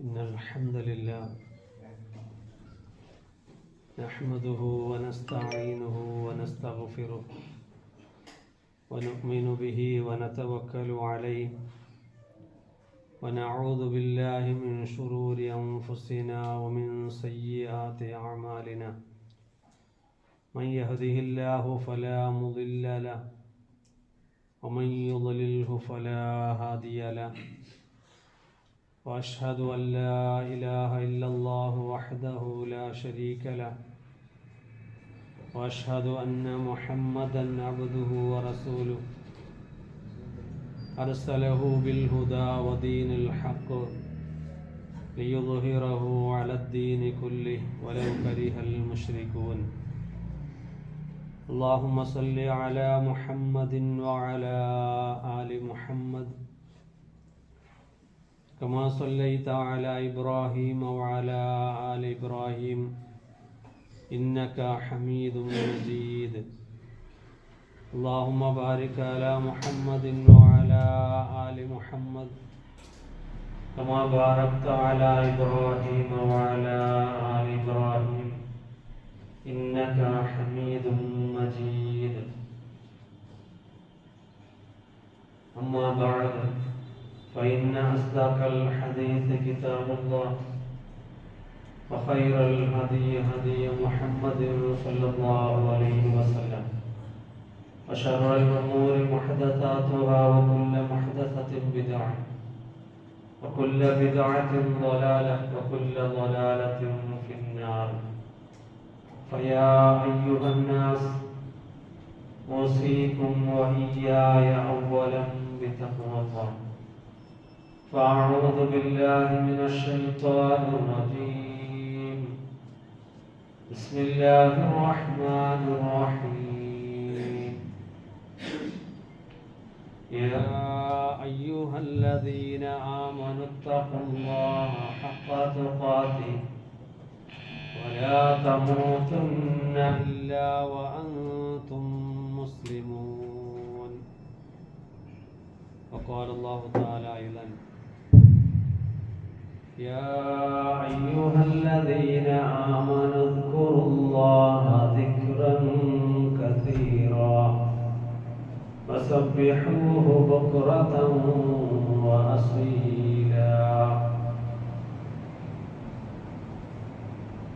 إن الحمد لله نحمده ونستعينه ونستغفره ونؤمن به ونتوكل عليه ونعوذ بالله من شرور أنفسنا ومن سيئات أعمالنا من يهده الله فلا مضل له ومن يضلله فلا هادي له وأشهد أن لا إله إلا الله وحده لا شريك له وأشهد أن محمدا عبده ورسوله أرسله بالهدى ودين الحق ليظهره على الدين كله ولو كره المشركون اللهم صل على محمد وعلى آل محمد كما صليت على إبراهيم وعلى آل إبراهيم إنك حميد مجيد اللهم بارك على محمد وعلى آل محمد كما باركت على إبراهيم وعلى آل إبراهيم إنك حميد مجيد أما بعد فإن أصدق الحديث كتاب الله وخير الهدي هدي محمد صلى الله عليه وسلم وشر الأمور محدثاتها وكل محدثة بدعة وكل بدعة ضلالة وكل ضلالة في النار فيا أيها الناس أوصيكم وإياي أولا بتقوى الله فأعوذ بالله من الشيطان الرجيم بسم الله الرحمن الرحيم يا أيها الذين آمنوا اتقوا الله حق تقاته ولا تموتن إلا وأنتم مسلمون وقال الله تعالى أيضا يا أيها الذين آمنوا اذكروا الله ذكرا كثيرا وسبحوه بكرة وأصيلا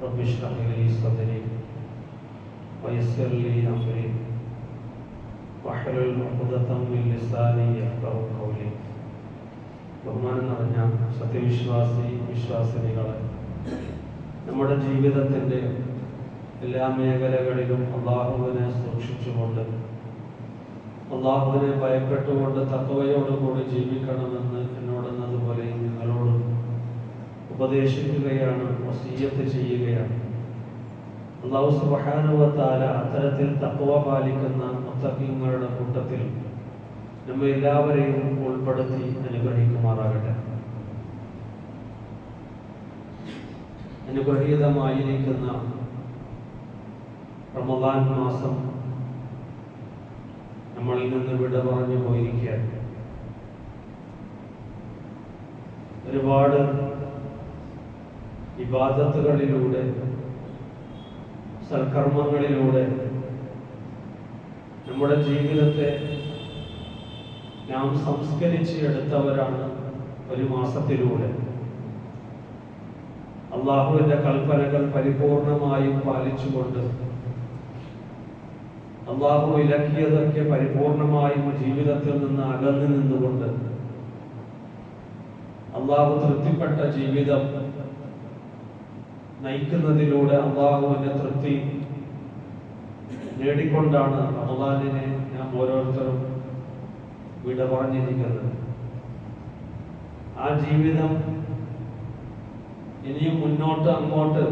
رب اشرح لي صدري ويسر لي أمري واحلل عقدة من لساني يفقهوا قولي ബഹുമാനം നിറഞ്ഞ വിശ്വാസിനികളെ, നമ്മുടെ ജീവിതത്തിൻ്റെ എല്ലാ മേഖലകളിലും അള്ളാഹുവിനെ സൂക്ഷിച്ചുകൊണ്ട് അള്ളാഹുവിനെ ഭയപ്പെട്ടുകൊണ്ട് തഖ്വയോടുകൂടി ജീവിക്കണമെന്ന് എന്നോടെന്നതുപോലെ നിങ്ങളോട് ഉപദേശിക്കുകയാണ്, വസിയ്യത്ത് ചെയ്യുകയാണ്. അല്ലാഹു സുബ്ഹാനഹു വ തആല അത്തരത്തിൽ തഖ്വ പാലിക്കുന്ന മുത്തഖീങ്ങളുടെ കൂട്ടത്തിൽ നമ്മെ എല്ലാവരെയും ഉൾപ്പെടുത്തി അനുഗ്രഹിക്കുമാറാകട്ടെ. അനുഗ്രഹീതമായിരിക്കുന്ന റമദാൻ മാസം നമ്മളിൽ നിന്ന് വിട പറഞ്ഞു പോയിരിക്കുകയാണ്. ഒരുപാട് ഇബാദത്തുകളിലൂടെ സൽക്കർമ്മങ്ങളിലൂടെ നമ്മുടെ ജീവിതത്തെ നാം സംസ്കരിച്ച് എടുത്തവരാണ് ഒരു മാസത്തിലൂടെ. അള്ളാഹുവിന്റെ കൽപ്പനകൾ പരിപൂർണമായും പാലിച്ചുകൊണ്ട് അള്ളാഹു വിലക്കിയതൊക്കെ പരിപൂർണമായും ജീവിതത്തിൽ നിന്ന് അകന്നു നിന്നുകൊണ്ട് അള്ളാഹു തൃപ്തിപ്പെട്ട ജീവിതം നയിക്കുന്നതിലൂടെ അള്ളാഹുവിന്റെ തൃപ്തി നേടിക്കൊണ്ടാണ് റമദാനിനെ നാം ഓരോരുത്തരും വിട പറഞ്ഞിരിക്കുന്നത്. ആ ജീവിതം ഇനിയും മുന്നോട്ട് അങ്ങോട്ട്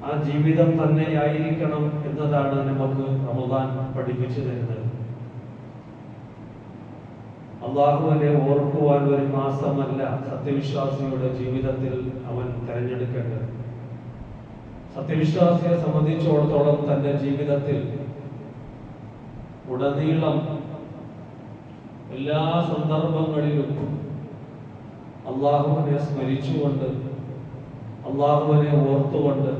ആ ജീവിതം തന്നെയായിരിക്കണം എന്നതാണ് നമുക്ക് റമദാൻ പഠിപ്പിച്ചു തരുന്നത്. അള്ളാഹുവിനെ ഓർക്കുവാൻ ഒരു മാസമല്ല സത്യവിശ്വാസിയുടെ ജീവിതത്തിൽ അവൻ തിരഞ്ഞെടുക്കേണ്ടത്. സത്യവിശ്വാസിയെ സംബന്ധിച്ചിടത്തോളം തന്റെ ജീവിതത്തിൽ ഉടനീളം എല്ലാ സന്ദർഭങ്ങളിലും അള്ളാഹുവിനെ സ്മരിച്ചുകൊണ്ട് അള്ളാഹുവിനെ ഓർത്തുകൊണ്ട്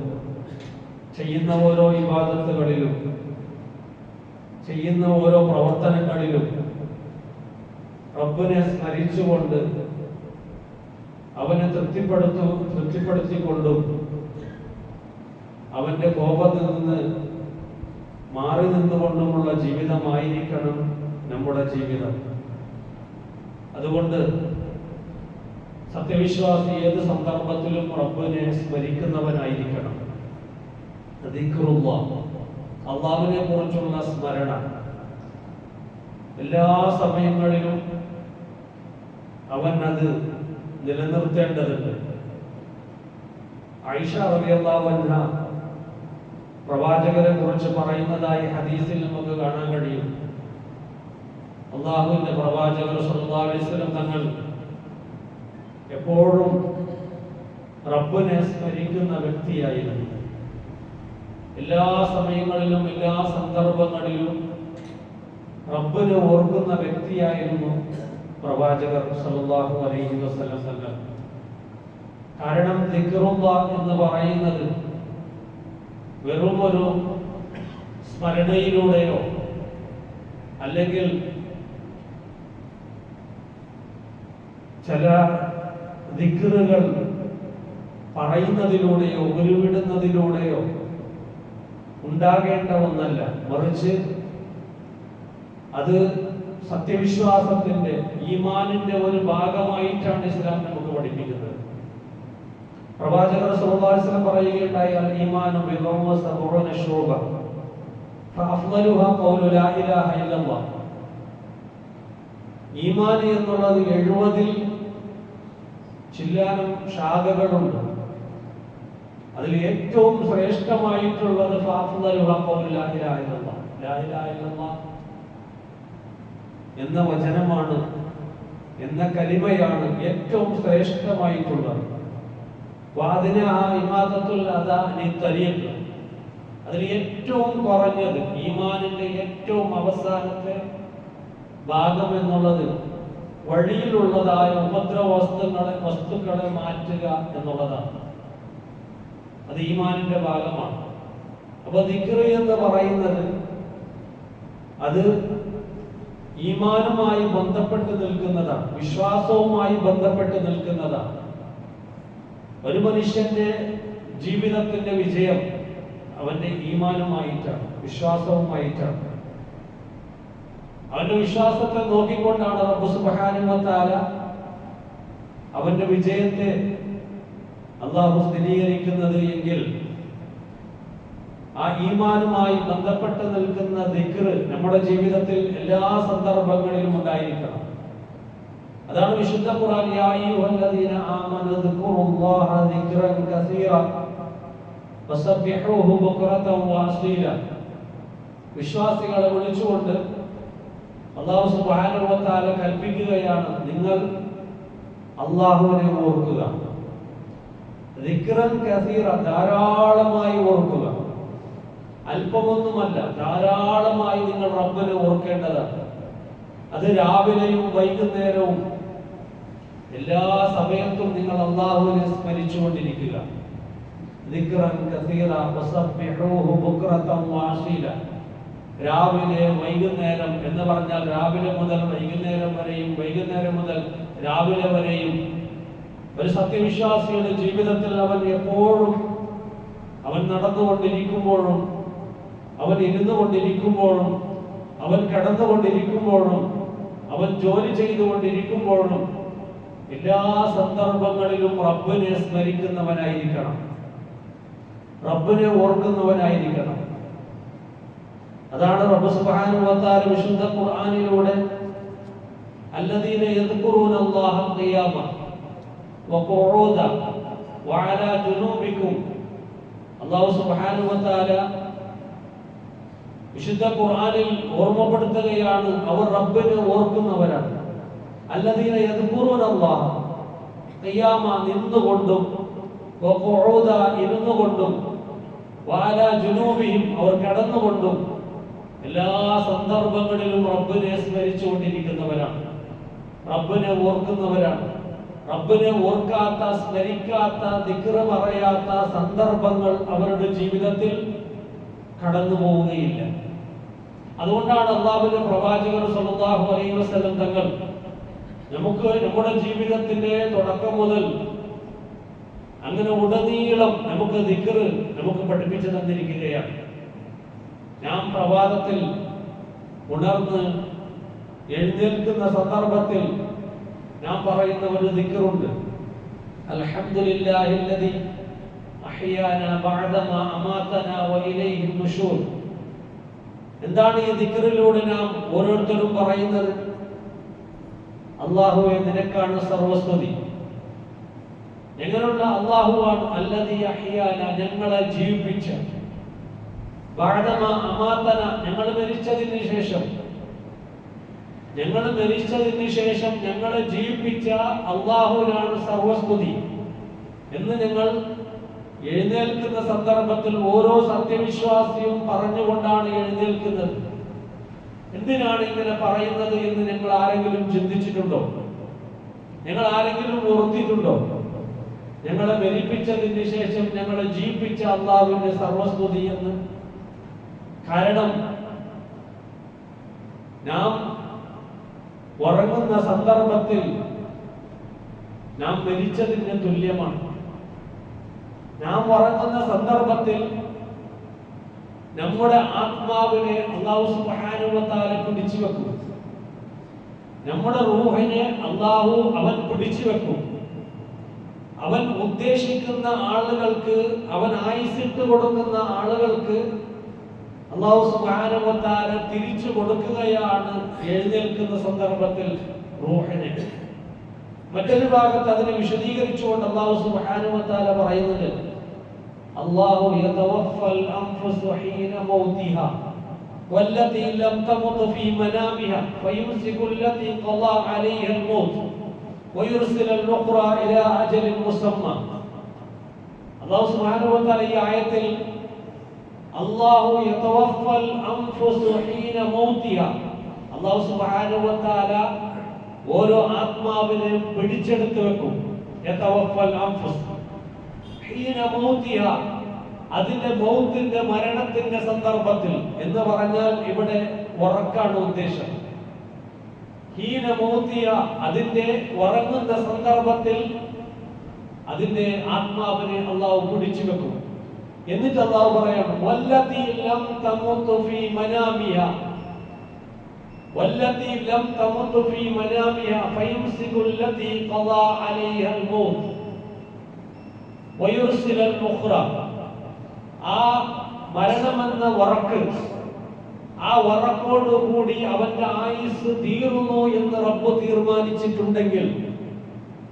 ചെയ്യുന്ന ഓരോ ഇബാദത്തുകളിലും ചെയ്യുന്ന ഓരോ പ്രവർത്തനങ്ങളിലും റബ്ബിനെ സ്മരിച്ചുകൊണ്ട് അവനെ തൃപ്തിപ്പെടുത്തിക്കൊണ്ടും അവന്റെ കോപത്തിൽ നിന്ന് മാറി നിന്നുകൊണ്ടുമുള്ള ജീവിതമായിരിക്കണം നമ്മുടെ ജീവിതം. അതുകൊണ്ട് സത്യവിശ്വാസി ഏത് സന്ദർഭത്തിലും റബ്ബിനെ സ്മരിക്കുന്നവനായിരിക്കണം. അള്ളാഹുവിനെ കുറിച്ചുള്ള സ്മരണ എല്ലാ സമയങ്ങളിലും അവൻ അത് നിലനിർത്തേണ്ടതുണ്ട്. ആയിഷ റളിയല്ലാഹു അൻഹ പ്രവാചകരെ കുറിച്ച് പറയുന്നതായി ഹദീസിൽ നമുക്ക് കാണാൻ കഴിയും. അള്ളാഹുവിന്റെ പ്രവാചകർ സല്ലല്ലാഹു അലൈഹി വസല്ലം തങ്ങൾ എപ്പോഴും റബ്ബിനെ സ്മരിക്കുന്ന വ്യക്തിയായിരുന്നു. എല്ലാ സമയങ്ങളിലും എല്ലാ സന്ദർഭങ്ങളിലും റബ്ബിനെ ഓർക്കുന്ന വ്യക്തിയായിരുന്നു പ്രവാചകർ സല്ലല്ലാഹു അലൈഹി വസല്ലം തങ്ങൾ. കാരണം ദിക്റുല്ലാഹ് എന്ന് പറയുന്നത് വെറും ഒരു സ്മരണയിലൂടെയോ അല്ലെങ്കിൽ ചില ദിക്റുകൾ പറയുന്നതിലൂടെയോ ഉരുവിടുന്നതിലൂടെയോ ഉണ്ടാകേണ്ട ഒന്നല്ല, മറിച്ച് അത് സത്യവിശ്വാസത്തിന്റെ ഈമാനിന്റെ ഒരു ഭാഗമായിട്ടാണ് ഇസ്ലാം നമുക്ക് പഠിപ്പിക്കുന്നത്. പ്രവാചകർ സല്ലല്ലാഹു അലൈഹി വസല്ലം പറയുകയുണ്ടായി, അൽ ഈമാനു ബിദഉൻ വസബഉന ശുഅബ ഫഅഫ്ളലുഹാ ഖൗലു ലാ ഇലാഹ ഇല്ലല്ലാഹ്. ഈമാൻ എന്നുള്ളത് 70 ചില്ലാനം ശാഖകളുണ്ട്. അതിൽ ഏറ്റവും ശ്രേഷ്ഠമായിട്ടുള്ളത് ഫഅഫ്ളലുഹാ ഖൗലു ലാ ഇലാഹ ഇല്ലല്ലാഹ്, ലാ ഇലാഹ ഇല്ലല്ലാഹ് എന്ന വചനമാണ്, എന്ന കലിമയാണ് ഏറ്റവും ശ്രേഷ്ഠമായിട്ടുള്ളത്. അതിൽ ഏറ്റവും കുറഞ്ഞത് ഈമാനിന്റെ ഏറ്റവും അവസാനത്തെ ഭാഗം എന്നുള്ളത് വഴിയിലുള്ളതായ വസ്തുക്കളെ മാറ്റുക എന്നുള്ളതാണ്. അത് ഈമാനിന്റെ ഭാഗമാണ്. അപ്പൊ ദിക്ർ എന്ന് പറയുന്നത് അത് ഈമാനുമായി ബന്ധപ്പെട്ട് നിൽക്കുന്നതാണ്, വിശ്വാസവുമായി ബന്ധപ്പെട്ട് നിൽക്കുന്നതാണ്. ഒരു മനുഷ്യന്റെ ജീവിതത്തിന്റെ വിജയം അവന്റെ ഈമാനുമായിട്ടാണ്, വിശ്വാസവുമായിട്ടാണ്. അവന്റെ വിശ്വാസത്തെ നോക്കിക്കൊണ്ടാണ് റബ്ബ് സുബ്ഹാനഹു വ തആല അവന്റെ വിജയത്തെ അല്ലാഹു സ്ഥിരീകരിക്കുന്നത് എങ്കിൽ ആ ഈമാനുമായി ബന്ധപ്പെട്ട് നിൽക്കുന്ന ദിക്ർ നമ്മുടെ ജീവിതത്തിൽ എല്ലാ സന്ദർഭങ്ങളിലും ഉണ്ടായിരിക്കണം. അതാണ് വിശുദ്ധ ഖുർആൻ, യാ അയ്യുഹല്ലദീന ആമനു ദിക്റുല്ലാഹ ദിക്റൻ കസീറ വസബ്ബിഹൂഹു ബുക്റതൻ വഅസീല. വിശ്വാസികളെ വിളിച്ചുകൊണ്ട് അല്ലാഹു സുബ്ഹാനഹു വ തആല കൽപ്പിക്കുകയാണ്, നിങ്ങൾ അല്ലാഹുവിനെ ഓർക്കുക. ദിക്റൻ കസീറ, ധാരാളമായി ഓർക്കുക. അല്പമൊന്നുമല്ല, ധാരാളമായി നിങ്ങൾ റബ്ബിനെ ഓർക്കേണ്ടതാണ്. അത് രാവിലെയും വൈകുന്നേരവും എല്ലാ സമയത്തും നിങ്ങൾ അല്ലാഹുവിനെ സ്മരിച്ചുകൊണ്ടിരിക്കുക. ദിക്റൻ കസീറ വസബ്ബിഹൂഹു ബുക്റതൻ വഅസീല. രാവിലെ വൈകുന്നേരം എന്ന് പറഞ്ഞാൽ രാവിലെ മുതൽ വൈകുന്നേരം വരെയും, വൈകുന്നേരം മുതൽ രാവിലെ വരെയും. ഒരു സത്യവിശ്വാസിയുടെ ജീവിതത്തിൽ അവൻ എപ്പോഴും, അവൻ നടന്നുകൊണ്ടിരിക്കുമ്പോഴും, അവൻ ഇരുന്നു കൊണ്ടിരിക്കുമ്പോഴും, അവൻ കിടന്നുകൊണ്ടിരിക്കുമ്പോഴും, അവൻ ജോലി ചെയ്തുകൊണ്ടിരിക്കുമ്പോഴും എല്ലാ സന്ദർഭങ്ങളിലും റബ്ബിനെ സ്മരിക്കുന്നവനായിരിക്കണം, റബ്ബിനെ ഓർക്കുന്നവനായിരിക്കണം. അതാണ് റബ്ബ് സുബ്ഹാനഹു വ തആല വിശുദ്ധ ഖുർആനിലൂടെ അല്ലദീന യദ്കുറൂന അല്ലാഹ ഖിയാമ വഖുഊദ വഅലാ ജുനൂബികും. അല്ലാഹു സുബ്ഹാനഹു വ തആല വിശുദ്ധ ഖുർആനിൽ ഓർമ്മപ്പെടുത്തുകയാണ്, അവർ റബ്ബിനെ ഓർക്കുന്നവരാണ്. അല്ലദീന യദ്കുറൂന അല്ലാഹ ഖിയാമ, നിന്നുകൊണ്ടും, വഖുഊദ ഇരുന്നുകൊണ്ടും, വഅലാ ജുനൂബിഹിം അവർ കിടന്നുകൊണ്ടും എല്ലാ സന്ദർഭങ്ങളിലും റബ്ബിനെ സ്മരിച്ചുകൊണ്ടിരിക്കുന്നവരാണ്, റബ്ബിനെ ഓർക്കുന്നവരാണ്. റബ്ബിനെ ഓർക്കാത്ത, സ്മരിക്കാത്ത, ദിക്ർ പറയാത്ത സന്ദർഭങ്ങൾ അവരുടെ ജീവിതത്തിൽ കടന്നു പോവുകയില്ല. അതുകൊണ്ടാണ് അല്ലാഹുവിന്റെ പ്രവാചകർ സ്വല്ലല്ലാഹു അലൈഹി വസല്ലം തങ്ങൾ നമുക്ക് നമ്മുടെ ജീവിതത്തിന്റെ തുടക്കം മുതൽ അങ്ങനെ ഉടനീളം നമുക്ക് ദിക്ർ നമുക്ക് പഠിപ്പിച്ചു തന്നിരിക്കുകയാണ്. നാം പ്രഭാതത്തിൽ ഉണർന്ന് എഴുന്നേൽക്കുന്ന സന്ദർഭത്തിൽ നാം പറയുന്ന ഒരു ദിക്റുണ്ട്. അൽഹംദുലില്ലാഹില്ലദി അഹ്യാനാ ബഅദമാ അമാതനാ വഇലൈഹി നുശൂർ. എന്താണ് ഈ ദിക്റിലൂടെ നാം ഓരോരുത്തരും പറയുന്നത്? അല്ലാഹുവേ, നിനക്കാണ് സർവസ്തുതി. ഞങ്ങളുള്ള അല്ലാഹുവാണ് അല്ലദി അഹ്യാനാ, ഞങ്ങളെ ജീവിപ്പിച്ച, ബഅദമാ അമാതന, ഞങ്ങൾ മരിച്ചതിന് ശേഷം ഞങ്ങളെ ജീവിപ്പിച്ച അല്ലാഹുവിനാണ് സർവസ്തുതി എന്ന് ഞങ്ങൾ എഴുന്നേൽക്കുന്ന സന്ദർഭത്തിൽ ഓരോ സത്യവിശ്വാസിയും പറഞ്ഞുകൊണ്ടാണ് എഴുന്നേൽക്കുന്നത്. എന്തിനാണ് ഇങ്ങനെ പറയുന്നത് എന്ന് ഞങ്ങൾ ആരെങ്കിലും ചിന്തിച്ചിട്ടുണ്ടോ? ഞങ്ങൾ ആരെങ്കിലും ഓർത്തിട്ടുണ്ടോ? ഞങ്ങളെ മരിപ്പിച്ചതിന് ശേഷം ഞങ്ങളെ ജീവിപ്പിച്ച അല്ലാഹുവിന്റെ സർവസ്തുതി എന്ന്. കാരണം നാം ഉറങ്ങുന്ന സന്ദർഭത്തിൽ നാം മരിച്ചതിന് തുല്യമാണ്. നാം ഉറങ്ങുന്ന സന്ദർഭത്തിൽ നമ്മുടെ ആത്മാവിനെ അല്ലാഹു സുബ്ഹാനഹു വ തആല പിടിച്ചു വെക്കും. നമ്മുടെ റൂഹിനെ അല്ലാഹു അവൻ പിടിച്ചു വെക്കും. അവൻ ഉദ്ദേശിക്കുന്ന ആളുകൾക്ക്, അവൻ ആയുസ്സിട്ട് കൊടുക്കുന്ന ആളുകൾക്ക് അല്ലാഹു സുബ്ഹാനഹു വ തആല തിരിച്ചു കൊടുക്കുകയാണ് എഴുന്നേൽക്കുന്ന സന്ദർഭത്തിൽ റൂഹിനെ. മറ്റൊരു ഭാഗത്ത് അതിനെ വിശദീകരിച്ചുകൊണ്ട് അല്ലാഹു സുബ്ഹാനഹു വ തആല പറയുന്നത്, അല്ലാഹു യതവഫൽ അൻഫുസ ഹീന മൗതിഹാ വല്ലതി ലം തമുത് ഫീ മനാമിഹാ ഫയുംസികു അല്ലതി ഖളാ അലൈഹാ അൽ-മൗത് വയുർസിലു അൽ-ഉഖ്റാ ഇലാ അജലിൻ മുസമ്മ. അല്ലാഹു സുബ്ഹാനഹു വ തആല ഈ ആയത്തിൽ അല്ലാഹു യതവഫൽ അൻഫുസ ഹീന മൗതിഹാ, അല്ലാഹു സുബ്ഹാനഹു വ തആല ഓരോ ആത്മാവിനെ പിടിച്ചെടുത്ത് വെക്കും. യതവഫൽ അൻഫുസ് ഹീന മൗതിഹാ, അതിന്റെ മൗത്തിന്റെ, മരണത്തിന്റെ സന്ദർഭത്തിൽ എന്ന് പറഞ്ഞാൽ ഇവിടെ ഉറക്കാണ് ഉദ്ദേശം. ഹീന മൗതിഹാ, അതിന്റെ ഉറങ്ങുന്ന സന്ദർഭത്തിൽ അതിന്റെ ആത്മാവിനെ അല്ലാഹു പിടിച്ചു വെക്കും. എന്നിട്ട് അല്ലാഹു പറയാണ്, വല്ലതി ലം തമുത് ഫീ മനാമിഹാ വല്ലതി ലം തമുത് ഫീ മനാമിഹാ ഫയുംസികു അല്ലതി ഖളാ അലൈഹാ അൽ-മൗത് വയുർസിലു അൽ-ഉഖ്റാ. ആ മരണമെന്ന ഉറക്ക്, ആ ഉറക്കോട് കൂടി അവന്റെ ആയുസ് തീർന്നു എന്ന് റബ്ബ് തീരുമാനിച്ചിട്ടുണ്ടെങ്കിൽ,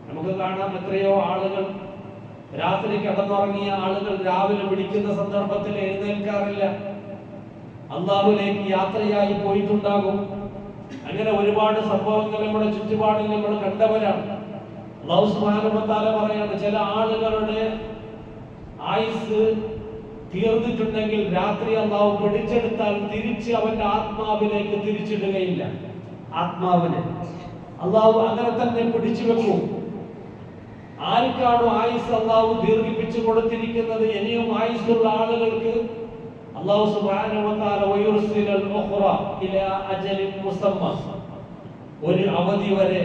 നമുക്ക് കാണാം എത്രയോ ആളുകൾ രാത്രി കിടന്നുറങ്ങിയ ആളുകൾ രാവിലെ പിടിക്കുന്ന സന്ദർഭത്തിൽ എഴുന്നേൽക്കാറില്ല. അല്ലാഹുവിലേക്ക് യാത്രയായി പോയിട്ടുണ്ടാകും. അങ്ങനെ ഒരുപാട് സംഭവങ്ങൾ നമ്മുടെ ചുറ്റുപാടിൽ നമ്മൾ കണ്ടവരാണ്. അല്ലാഹു സുബ്ഹാനഹു വ തആല പറയാണ്, ചില ആളുകളുടെ ആയുസ് തീർന്നിട്ടുണ്ടെങ്കിൽ രാത്രി അല്ലാഹു പിടിച്ചെടുത്താൽ തിരിച്ച് അവന്റെ ആത്മാവിലേക്ക് തിരിച്ചിടുകയില്ല. ആത്മാവിനെ അല്ലാഹു അങ്ങനെ തന്നെ പിടിച്ചു വെക്കും. ആർക്കാണോ ആയുസ് അല്ലാഹു ദീർഘിപ്പിച്ചു കൊടുത്തിരിക്കുന്നത്, ഇനിയും ആയുസ്സുള്ള ആളുകൾക്ക് അല്ലാഹു സുബ്ഹാനഹു വ തആല വയുർസിലൽ ഉഖ്റാ ഇലാ അജലിൻ മുസമ്മ, ഒരു അവധി വരെ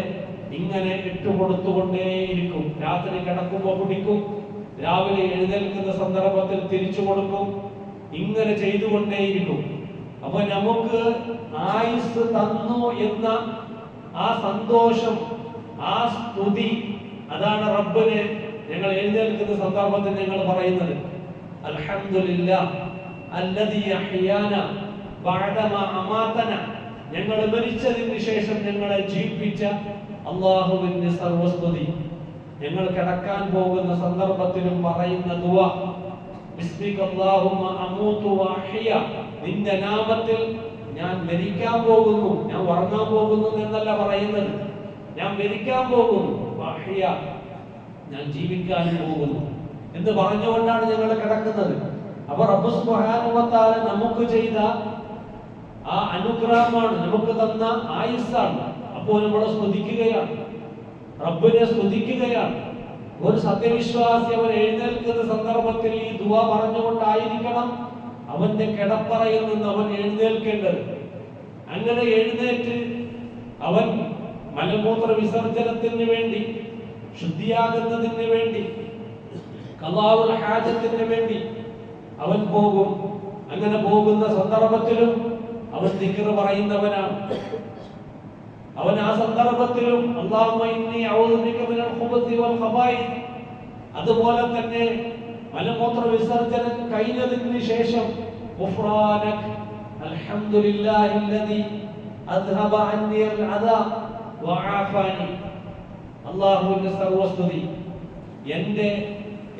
ഇങ്ങനെ ഇട്ടുകൊടുത്തുകൊണ്ടേയിരിക്കും. രാത്രി കിടക്കുമ്പോൾ പിടിക്കും, രാവിലെ എഴുന്നേൽക്കുന്ന സന്ദർഭത്തിൽ തിരിച്ചു കൊടുക്കും. ഇങ്ങനെ ചെയ്തുകൊണ്ടേയിരിക്കും. അപ്പൊ നമുക്ക് ആയുസ് തന്നു എന്ന ആ സന്തോഷം, ആ സ്തുതി, അതാണ് റബ്ബിനെ ഞങ്ങൾ എഴുന്നേൽക്കുന്ന സന്ദർഭത്തിൽ ഞങ്ങൾ പറയുന്നത്. അൽഹംദുലില്ലാഹ് അല്ലദീ അഹ്യാനാ ബഅദമാ അമാതനാ, ഞങ്ങൾ മരിച്ചതിന് ശേഷം ഞങ്ങളെ ജീവിപ്പിച്ച അല്ലാഹുവിന്റെ സർവസ്തുതി. ഞങ്ങൾ കിടക്കാൻ പോകുന്ന സന്ദർഭത്തിലും പറയുന്ന ദുആ, ബിസ്മിക അല്ലാഹുമ്മ അമൂതു വഅഹ്യ, നിന്റെ നാമത്തിൽ ഞാൻ മരിക്കാൻ പോകുന്നു, ഞാൻ ഉറങ്ങാൻ പോകുന്നു എന്നല്ല പറയുന്നത്, ഞാൻ മരിക്കാൻ പോകുന്നു, വഅഹ്യ, ഞാൻ ജീവിക്കാൻ പോകുന്നു എന്ന് പറഞ്ഞുകൊണ്ടാണ് ഞങ്ങൾ കിടക്കുന്നത്. അപ്പൊ റബ്ബ് സുബ്ഹാനഹു വ തആല നമുക്ക് ചെയ്ത ആ അനുഗ്രഹമാണ്, നമുക്ക് തന്ന ആയുസ്സാണ്. അപ്പോൾ നമ്മൾ സ്തുതിക്കുകയാണ്. റബ്ബിനെ സ്തുതിക്കുകയാണ്. ഒരു സത്യവിശ്വാസി അവൻ എഴുന്നേൽക്കുന്ന സന്ദർഭത്തിൽ ഈ ദുആ പറഞ്ഞുകൊണ്ടായിരിക്കണം അവന്റെ കിടപ്പറയിൽ നിന്ന് അവൻ എഴുന്നേൽക്കേണ്ടത്. അങ്ങനെ എഴുന്നേറ്റ് അവൻ മലമൂത്ര വിസർജനത്തിന് വേണ്ടി, ശുദ്ധിയാകുന്നതിന് വേണ്ടി, ഖളാഉൽ ഹാജത്തിന് വേണ്ടി അവൻ പോകും. അങ്ങനെ പോകുന്ന സന്ദർഭത്തിലും അവൻ ദിക്ർ പറയുന്നവനാണ്. അവൻ ആ സന്ദർഭത്തിലും അല്ലാഹുമ്മ ഇന്നി അഊദു ബിക മിനൽ ഖുബൂസി വൽ ഖബായിസ്, അതുപോലെ തന്നെ മലമൂത്ര വിസർജനം കഴിഞ്ഞതിന് ശേഷം ഗുഫ്രാനക അൽഹംദുലില്ലാഹില്ലദി അദ്ഹബ അന്നി അൽ അദാ വആഫാനി, അല്ലാഹുവിന്റെ സർവസ്തുതി, എൻ്റെ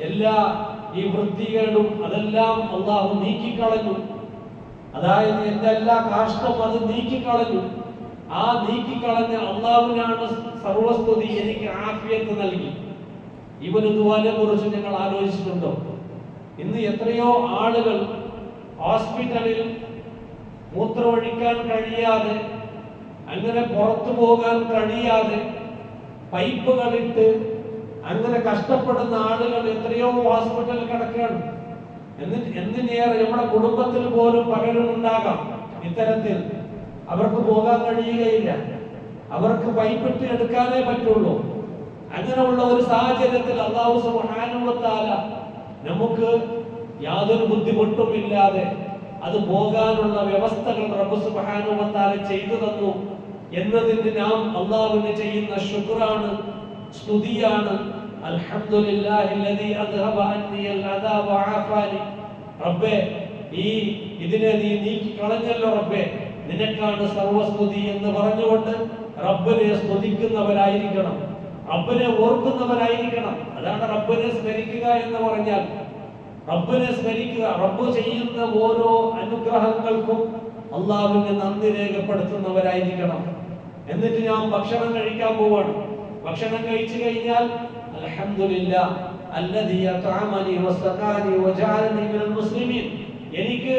എല്ലാ ഈ വൃത്തികേടും അതെല്ലാം അല്ലാഹു നീക്കിക്കളഞ്ഞു. അതായത് എൻ്റെ എല്ലാ കാഷ്ടം അത് നീക്കിക്കളഞ്ഞു. ആ നീക്കിക്കളഞ്ഞ അള്ളാഹുവിനാണ് സർവസ്തുതി, എനിക്ക് ആഫിയത്ത് നൽകി. ഇവന് ദുആനെ കുറിച്ച് നിങ്ങൾ ആലോചിച്ചിട്ടുണ്ടോ? ഇന്ന് എത്രയോ ആളുകൾ ഹോസ്പിറ്റലിൽ മൂത്രമൊഴിക്കാൻ കഴിയാതെ, അങ്ങനെ പുറത്തു പോകാൻ കഴിയാതെ പൈപ്പുകളിട്ട് അങ്ങനെ കഷ്ടപ്പെടുന്ന ആളുകൾ എത്രയോ ഹോസ്പിറ്റലിൽ കിടക്കുകയാണ്. എന്തിനേറെ നമ്മുടെ കുടുംബത്തിൽ പോലും പലരും ഉണ്ടാകാം ഇത്തരത്തിൽ. അവർക്ക് പോകാൻ കഴിയുകയില്ല, അവർക്ക് പൈപ്പിട്ട് എടുക്കാനേ പറ്റുള്ളൂ. അങ്ങനെയുള്ള ഒരു സാഹചര്യത്തിൽ അല്ലാഹു സുബ്ഹാനഹു വ തആല നമുക്ക് യാതൊരു ബുദ്ധിമുട്ടും ഇല്ലാതെ അത് പോകാനുള്ള വ്യവസ്ഥകൾ റബ്ബ് സുബ്ഹാനഹു വ തആല ചെയ്തു തന്നു എന്നതിന് നാം അല്ലാഹുവിന് ചെയ്യുന്ന ശുക്റാണ്, സ്തുതിയാണ്. അൽഹംദുലില്ലാഹില്ലദീ അദ്ഹബ അന്നി അൽ അദാ വആഫാനി, റബ്ബേ ഇതിനെ നീ നീക്കി കളഞ്ഞല്ലോ റബ്ബേ, നിനക്കാണ് സർവസ്തുതി എന്ന് പറഞ്ഞുകൊണ്ട് റബ്ബിനെ സ്തുതിക്കുന്നവരായിരിക്കണം, റബ്ബിനെ ഓർക്കുന്നവരായിരിക്കണം. അതാണ് റബ്ബിനെ സ്മരിക്കുക എന്ന് പറഞ്ഞാൽ. റബ്ബിനെ സ്മരിക്കുക, റബ്ബ് ചെയ്യുന്ന ഓരോ അനുഗ്രഹങ്ങൾക്കും അല്ലാഹുവിന് നന്ദി രേഖപ്പെടുത്തുന്നവരായിരിക്കണം. എന്നിട്ട് ഞാൻ ഭക്ഷണം കഴിക്കാൻ പോവാണ്. ഭക്ഷണം കഴിച്ചു കഴിഞ്ഞാൽ അൽഹംദുലില്ലാഹ് അല്ലദീ അത്അമനി വസഖാനി വജഅലനി മിനൽ മുസ്ലിമീൻ, എനിക്ക്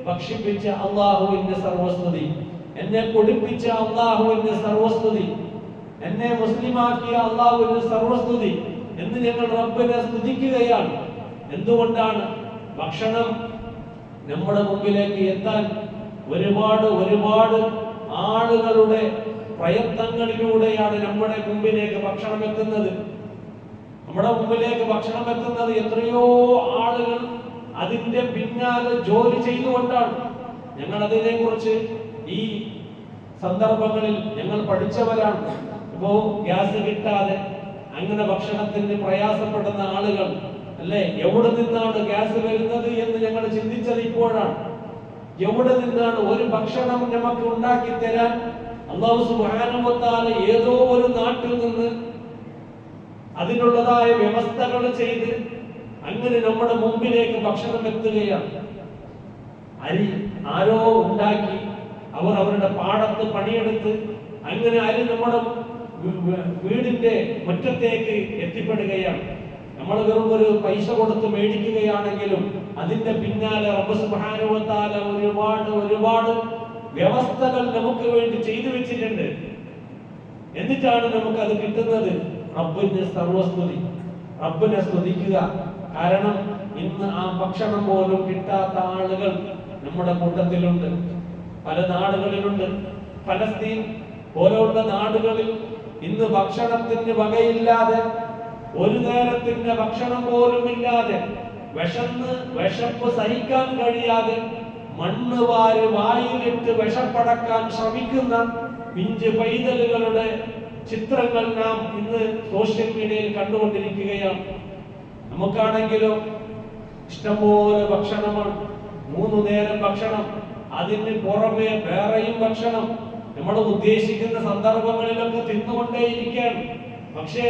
ഭക്ഷിപ്പിച്ച അല്ലാഹുവിന്റെ സർവസ്തുതി, എന്നെ കുടിപ്പിച്ച അല്ലാഹുവിന്റെ സർവസ്തുതി, എന്നെ മുസ്ലിമാക്കിയ അല്ലാഹുവിന്റെ സർവസ്തുതി എന്ന് ഞങ്ങൾ റബ്ബിനെ സ്തുതിക്കുകയാണ്. എന്തുകൊണ്ടാണ്? ഭക്ഷണം നമ്മുടെ മുമ്പിലേക്ക് എത്താൻ ഒരുപാട് ആളുകളുടെ പ്രയത്നങ്ങളിലൂടെയാണ് നമ്മുടെ മുമ്പിലേക്ക് ഭക്ഷണം എത്തുന്നത്. നമ്മുടെ മുമ്പിലേക്ക് ഭക്ഷണം എത്തുന്നത് എത്രയോ ആളുകൾ അതിന്റെ പിന്നാലെ ജോലി ചെയ്തുകൊണ്ടാണ്. ഞങ്ങൾ അതിനെ കുറിച്ച് ഈ സന്ദർഭങ്ങളിൽ ഞങ്ങൾ പഠിച്ചവരാണ്. ഇപ്പോ ഗ്യാസ് കിട്ടാതെ അങ്ങനെ ഭക്ഷണത്തിന് പ്രയാസപ്പെടുന്ന ആളുകൾ അല്ലേ, എവിടെ നിന്നാണ് ഗ്യാസ് വരുന്നത് എന്ന് ഞങ്ങൾ ചിന്തിച്ചത് ഇപ്പോഴാണ്. എവിടെ നിന്നാണ് ഒരു ഭക്ഷണം നമുക്ക് ഉണ്ടാക്കി തരാൻ അല്ലാഹു സുബ്ഹാനഹു വ തആല ഏതോ ഒരു നാട്ടിൽ നിന്ന് അതിനുള്ളതായ വ്യവസ്ഥകൾ ചെയ്ത് അങ്ങനെ നമ്മുടെ മുമ്പിലേക്ക് ഭക്ഷണം എത്തുകയാണ്. അരി ആരോ ഉണ്ടാക്കി, അവർ അവരുടെ പാടത്ത് പണിയെടുത്ത് അങ്ങനെ അരി നമ്മുടെ വീടിന്റെ മുറ്റത്തേക്ക് എത്തിപ്പെടുകയാണ്. നമ്മൾ വെറും ഒരു പൈസ കൊടുത്ത് മേടിക്കുകയാണെങ്കിലും അതിന്റെ പിന്നാലെ റബ്ബ് സുബ്ഹാനഹു വ തആല ഒരുപാട് വ്യവസ്ഥകൾ നമുക്ക് വേണ്ടി ചെയ്തു വെച്ചിട്ടുണ്ട്. എന്നിട്ടാണ് നമുക്ക് അത് കിട്ടുന്നത്. റബ്ബിന്റെ സർവസ്തുതി, റബ്ബിനെ സ്തുതിക്കുക. കാരണം ഇന്ന് ആ ഭക്ഷണം പോലും കിട്ടാത്ത ആളുകൾ നമ്മുടെ കൂട്ടത്തിലുണ്ട്, പല നാടുകളിലുണ്ട്. ഫലസ്തീൻ പോലുള്ള നാടുകളിൽ ഇന്ന് ഭക്ഷണത്തിന് വകയില്ലാതെ, ഒരു നേരത്തിന്റെ ഭക്ഷണം പോലും ഇല്ലാതെ, വിശപ്പ് സഹിക്കാൻ കഴിയാതെ മണ്ണ് വാരി വായിലിട്ട് വിഷപ്പടക്കാൻ ശ്രമിക്കുന്ന പിഞ്ച് പൈതലുകളുടെ ചിത്രങ്ങൾ നാം ഇന്ന് സോഷ്യൽ മീഡിയയിൽ കണ്ടുകൊണ്ടിരിക്കുകയാണ്. നമുക്കാണെങ്കിലോ ഇഷ്ടംപോലെ ഭക്ഷണമാണ്, 3 നേരം ഭക്ഷണം, അതിന് പുറമെ വേറെയും ഭക്ഷണം. നമ്മൾ ഉദ്ദേശിക്കുന്ന സന്ദർഭങ്ങളിലൊക്കെ തിന്നുകൊണ്ടേയിരിക്കുകയാണ്. പക്ഷേ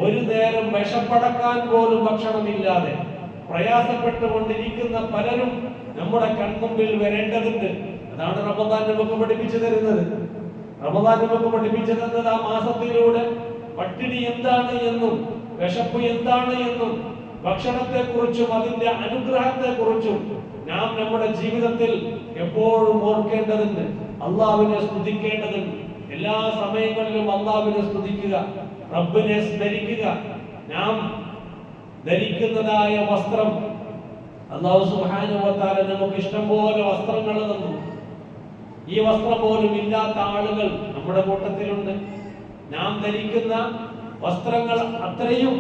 ഒരു നേരം വിഷപ്പടക്കാൻ പോലും ഭക്ഷണമില്ലാതെ പ്രയാസപ്പെട്ടുകൊണ്ടിരിക്കുന്ന പലരും നമ്മുടെ കൺമുമ്പിൽ വരേണ്ടതുണ്ട്. അതാണ് റമദാൻ നമുക്ക് പഠിപ്പിച്ചു തരുന്നത്. റമദാൻ നമുക്ക് പഠിപ്പിച്ചു തന്നത് ആ മാസത്തിലൂടെ പട്ടിണി എന്താണ് എന്നും വിശപ്പ് എന്താണ് എന്നും ഭക്ഷണത്തെ കുറിച്ചും അതിന്റെ അനുഗ്രഹത്തെ കുറിച്ചും നാം നമ്മുടെ ജീവിതത്തിൽ എപ്പോഴും ഓർക്കേണ്ടതുണ്ട്. അള്ളാഹുവിനെ സ്തുതിക്കേണ്ടതുണ്ട്. എല്ലാ സമയങ്ങളിലും അള്ളാഹുവിനെ സ്തുതിക്കുക. റബ്ബിനെ സ്മരിക്കുക. നാം ധരിക്കുന്നതായ വസ്ത്രം അല്ലാഹു സുബ്ഹാനഹു വ തആല നമുക്ക് ഇഷ്ടം പോലെ വസ്ത്രങ്ങൾ തന്നു. ഈ വസ്ത്രം പോലും ഇല്ലാത്ത ആളുകൾ നമ്മുടെ കൂട്ടത്തിലുണ്ട്. നാം ധരിക്കുന്ന വസ്ത്രങ്ങൾ അത്രയും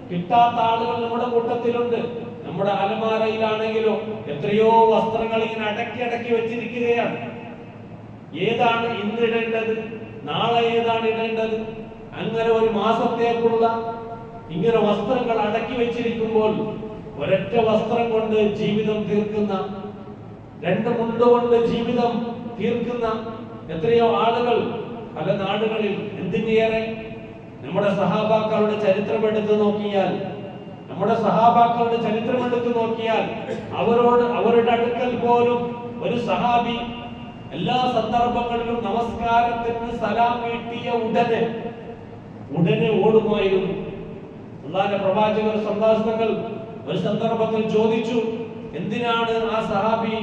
കിട്ടാത്ത ആളുകൾ നമ്മുടെ കൂട്ടത്തിലുണ്ട്. നമ്മുടെ അലമാരയിലാണെങ്കിലോ എത്രയോ വസ്ത്രങ്ങൾ ഇങ്ങനെ അടക്കി വെച്ചിരിക്കുകയാണ്. ഏതാണ് ഇന്ന് ഇടേണ്ടത്, നാളെ ഏതാണ് ഇടേണ്ടത്, അങ്ങനെ ഒരു മാസത്തേക്കുള്ള ഇങ്ങനെ വസ്ത്രങ്ങൾ അടക്കി വെച്ചിരിക്കുമ്പോൾ ഒരൊറ്റ വസ്ത്രം കൊണ്ട് ജീവിതം തീർക്കുന്ന, രണ്ട് മുണ്ട് കൊണ്ട് ജീവിതം തീർക്കുന്ന എത്രയോ ആളുകൾ പല നാടുകളിൽ. എന്തിനേറെ നമ്മുടെ സഹാബാക്കളുടെ ചരിത്രം എടുത്തു നോക്കിയാൽ, അവരുടെ അടുക്കൽ പോലും ഒരു സഹാബി എല്ലാ സന്ദർഭങ്ങളിലും നമസ്കാരത്തിന് സലാം വീട്ടിയ ഉടനെ ഓടുമായിരുന്നു. അല്ലാഹുവിന്റെ പ്രവാചകർ സംഭാഷണങ്ങൾ ഒരു സന്ദർഭത്തിൽ ചോദിച്ചു, എന്തിനാണ് ആ സഹാബി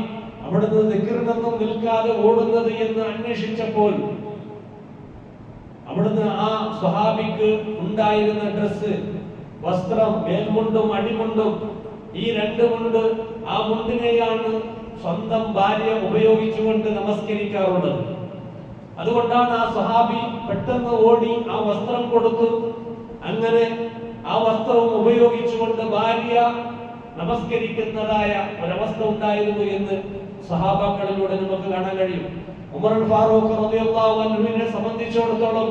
അവിടുന്ന് ദിക്റിനൊന്നും നിൽക്കാതെ ഓടുന്നത് എന്ന് അന്വേഷിച്ചപ്പോൾ അവിടുന്ന് ആ സ്വഹാബിക്ക് ഉണ്ടായിരുന്ന ഡ്രസ്സ്, വസ്ത്രം, മേൽമുണ്ടും അടിമുണ്ടും, ഈ രണ്ട് മുണ്ട്, ആ മുണ്ടിനെയാണ് സ്വന്തം ഭാര്യ ഉപയോഗിച്ചുകൊണ്ട് നമസ്കരിക്കാറുള്ളത്. അതുകൊണ്ടാണ് ആ സ്വഹാബി പെട്ടെന്ന് ഓടി ആ വസ്ത്രം കൊടുത്തു. അങ്ങനെ ആ വസ്ത്രവും ഉപയോഗിച്ചുകൊണ്ട് ഭാര്യ നമസ്കരിക്കുന്നതായ ഒരവസ്ഥ ഉണ്ടായിരുന്നു എന്ന് സഹാബാക്കളിലൂടെ നമുക്ക് കാണാൻ കഴിയും. ഉമർ ഫാറൂഖ് റളിയല്ലാഹു അൻഹുവിനെ സംബന്ധിച്ചിടത്തോളം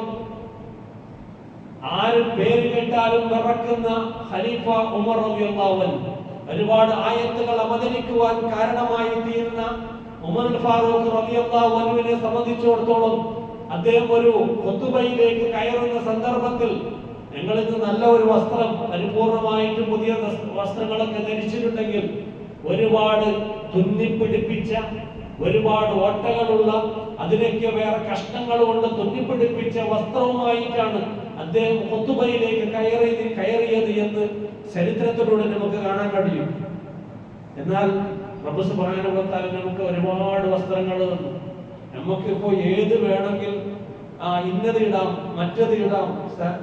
ആര് പേര് കേട്ടാലും വിറക്കുന്ന ഖലീഫ ഉമർ റളിയല്ലാഹു അൻഹു, ഒരുപാട് ആയത്തുകൾ അവതരിക്കുവാൻ കാരണമായി തീർന്ന ഉമർ ഫാറൂഖ് റളിയല്ലാഹു അൻഹുവിനെ സംബന്ധിച്ചിടത്തോളം അദ്ദേഹം ഒരു ഖുതുബയിലേക്ക് കയറുന്ന സന്ദർഭത്തിൽ ഞങ്ങൾക്ക് നല്ല ഒരു വസ്ത്രം, പരിപൂർണമായിട്ട് പുതിയ വസ്ത്രങ്ങളൊക്കെ ധരിച്ചിട്ടുണ്ടെങ്കിൽ ഒരുപാട് തുന്നിപ്പിടിപ്പിച്ച, ഒരുപാട് ഓട്ടകളുള്ള, അതിനൊക്കെ വേറെ കഷ്ണങ്ങൾ കൊണ്ട് തുന്നിപ്പിടിപ്പിച്ച വസ്ത്രവുമായിട്ടാണ് അദ്ദേഹം ഖുതുബയിലേക്ക് കയറിയത് എന്ന് ചരിത്രത്തിലൂടെ നമുക്ക് കാണാൻ കഴിയും. എന്നാൽ റബ്ബ് സുബ്ഹാനഹു വ തആല നമുക്ക് ഒരുപാട് വസ്ത്രങ്ങൾ തന്നു. നമുക്കിപ്പോ ഏത് വേണമെങ്കിൽ ഇന്നത് ഇടാം, മറ്റത് ഇടാം,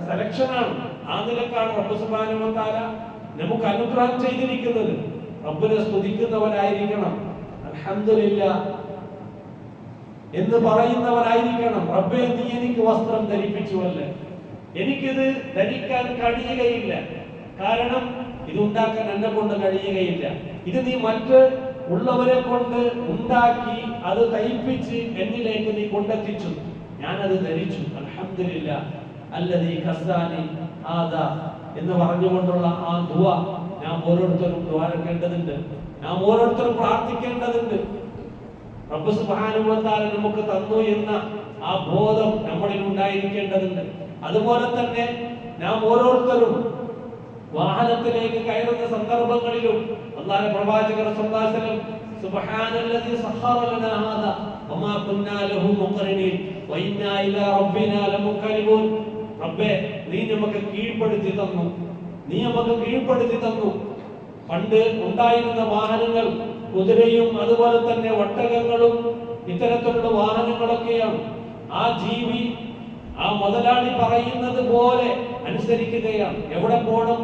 സെലക്ഷനാണ്. ആ നിലക്കാണ് റബ്ബ് സുബ്ഹാനഹു വ തആല നമുക്ക് അനുഗ്രഹം ചെയ്തിരിക്കുന്നത്. റബ്ബിനെ സ്തുതിക്കുന്നവരായിരിക്കണം, അൽഹംദുലില്ലാഹ് എന്ന് പറയുന്നവരായിരിക്കണം. റബ്ബേ, നീ എനിക്ക് വസ്ത്രം ധരിപ്പിച്ചുവല്ലേ, എനിക്കിത് ധരിക്കാൻ കഴിയുകയില്ല, കാരണം ഇതുണ്ടാക്കാൻ എന്നെ കൊണ്ട് കഴിയുകയില്ല. ഇത് നീ മറ്റ് ഉള്ളവരെ കൊണ്ട് ഉണ്ടാക്കി അത് തയ്പ്പിച്ച് എന്നിലേക്ക് നീ കൊണ്ടെത്തിച്ചു, ഞാനത് ധരിച്ചു. അൽഹംദുലില്ലാഹ് അല്ലദീ കസ്സാനി ഹാദാ എന്ന് പറഞ്ഞുകൊണ്ടുള്ള ആ ദുആ നാം ഓരോരുത്തരും ദ്വാരക്കേണ്ടതുണ്ട്, നാം ഓരോരുത്തരും പ്രാർത്ഥിക്കേണ്ടതുണ്ട്. റബ്ബ് സുബ്ഹാനഹു വ തആല നമുക്ക് തന്നു എന്ന ആ ബോധം നമ്മളിൽ ഉണ്ടായിരിക്കേണ്ടതുണ്ട്. അതുപോലെ തന്നെ നാം ഓരോരുത്തരും വാഹനത്തിലേക്ക് കയറുന്ന സന്ദർഭങ്ങളിലും അല്ലാഹുവിന്റെ പ്രവാചകർ സല്ലല്ലാഹു അലൈഹി വസല്ലം സുബ്ഹാനല്ലദീ സഖറ ലനാ ഹാദാ വമാ കുന്നാ ലഹു മുഖറിനീൻ വഇന്നാ ഇലാ റബ്ബിനാ ലമുൻഖലിബൂൻ. റബ്ബേ, നീ നമുക്ക് കീഴ്പ്പെടുത്തി തന്നു. പണ്ട് ഉണ്ടായിരുന്ന വാഹനങ്ങൾ കുതിരയും അതുപോലെ തന്നെ ഒട്ടകങ്ങളും ഇത്തരത്തിലുള്ള വാഹനങ്ങളൊക്കെയാണ്. ആ ജീവി, ആ മുതലാളി പറയുന്നത് പോലെ അനുസരിക്കുകയാണ്. എവിടെ പോകണം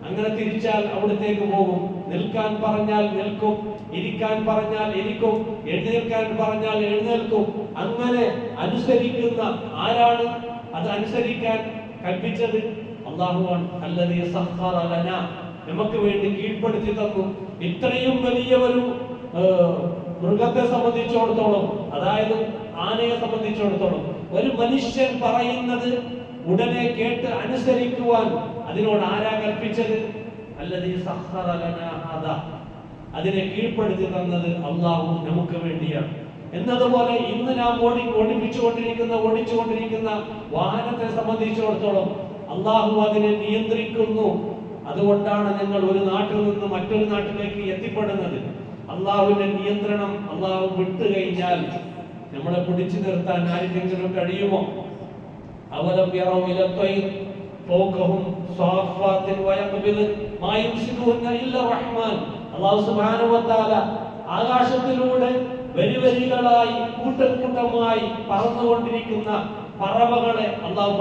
അങ്ങനെ തിരിച്ചാൽ അവിടത്തേക്ക് പോകും, നിൽക്കാൻ പറഞ്ഞാൽ നിൽക്കും, ഇരിക്കാൻ പറഞ്ഞാൽ ഇരിക്കും, എഴുന്നേൽക്കാൻ പറഞ്ഞാൽ എഴുന്നേൽക്കും. അങ്ങനെ അനുസരിക്കുന്ന ആരാണ്? അത് അനുസരിക്കാൻ കൽപ്പിച്ചത് അല്ലാഹുവാണ്. അല്ലദീ സഖറ ലനാ, നമുക്ക് വേണ്ടി കീഴ്പ്പെടുത്തി തന്നു. ഇത്രയും വലിയ ഒരു മൃഗത്തെ സംബന്ധിച്ചിടത്തോളം, അതായത് ആനയെ സംബന്ധിച്ചിടത്തോളം, ഒരു മനുഷ്യൻ പറയുന്നത് ഉടനെ കേട്ട് അനുസരിക്കുവാൻ അതിനോട് ആരാ കൽപ്പിച്ചത്? അല്ലദീ സഖറ ലനാ ഹാദാ, അതിനെ കീഴ്പ്പെടുത്തി തന്നത് അല്ലാഹു നമുക്ക് വേണ്ടിയാണ്. എന്നതുപോലെ ഇന്ന് നാം ഓടിച്ചുകൊണ്ടിരിക്കുന്ന വാഹനത്തെ സംബന്ധിച്ചിടത്തോളം അല്ലാഹു അതിനെ നിയന്ത്രിക്കുന്നു. അതുകൊണ്ടാണ് ഞങ്ങൾ ഒരു നാട്ടിൽ നിന്ന് മറ്റൊരു നാട്ടിലേക്ക് എത്തിപ്പെടുന്നത്. അല്ലാഹുവിന്റെ നിയന്ത്രണം അല്ലാഹു വിട്ടുകഴിഞ്ഞാൽ നമ്മളെ പിടിച്ചു നിർത്താൻ ആർക്കെങ്കിലും കഴിയുമോ? അവലം യറൗ ഇല ത്വയ്ർ ഫൗകഹും സാഫാത്തിൻ വയഖ്ബിൽ മാ യുംസികുഹുന്ന ഇല്ല റഹ്മാൻ. അല്ലാഹു സുബ്ഹാനഹു വ തആല ആകാശത്തിലൂടെ വരികളായി കൂട്ടമായി പറന്നുകൊണ്ടിരിക്കുന്ന പറവകളെ അല്ലാഹു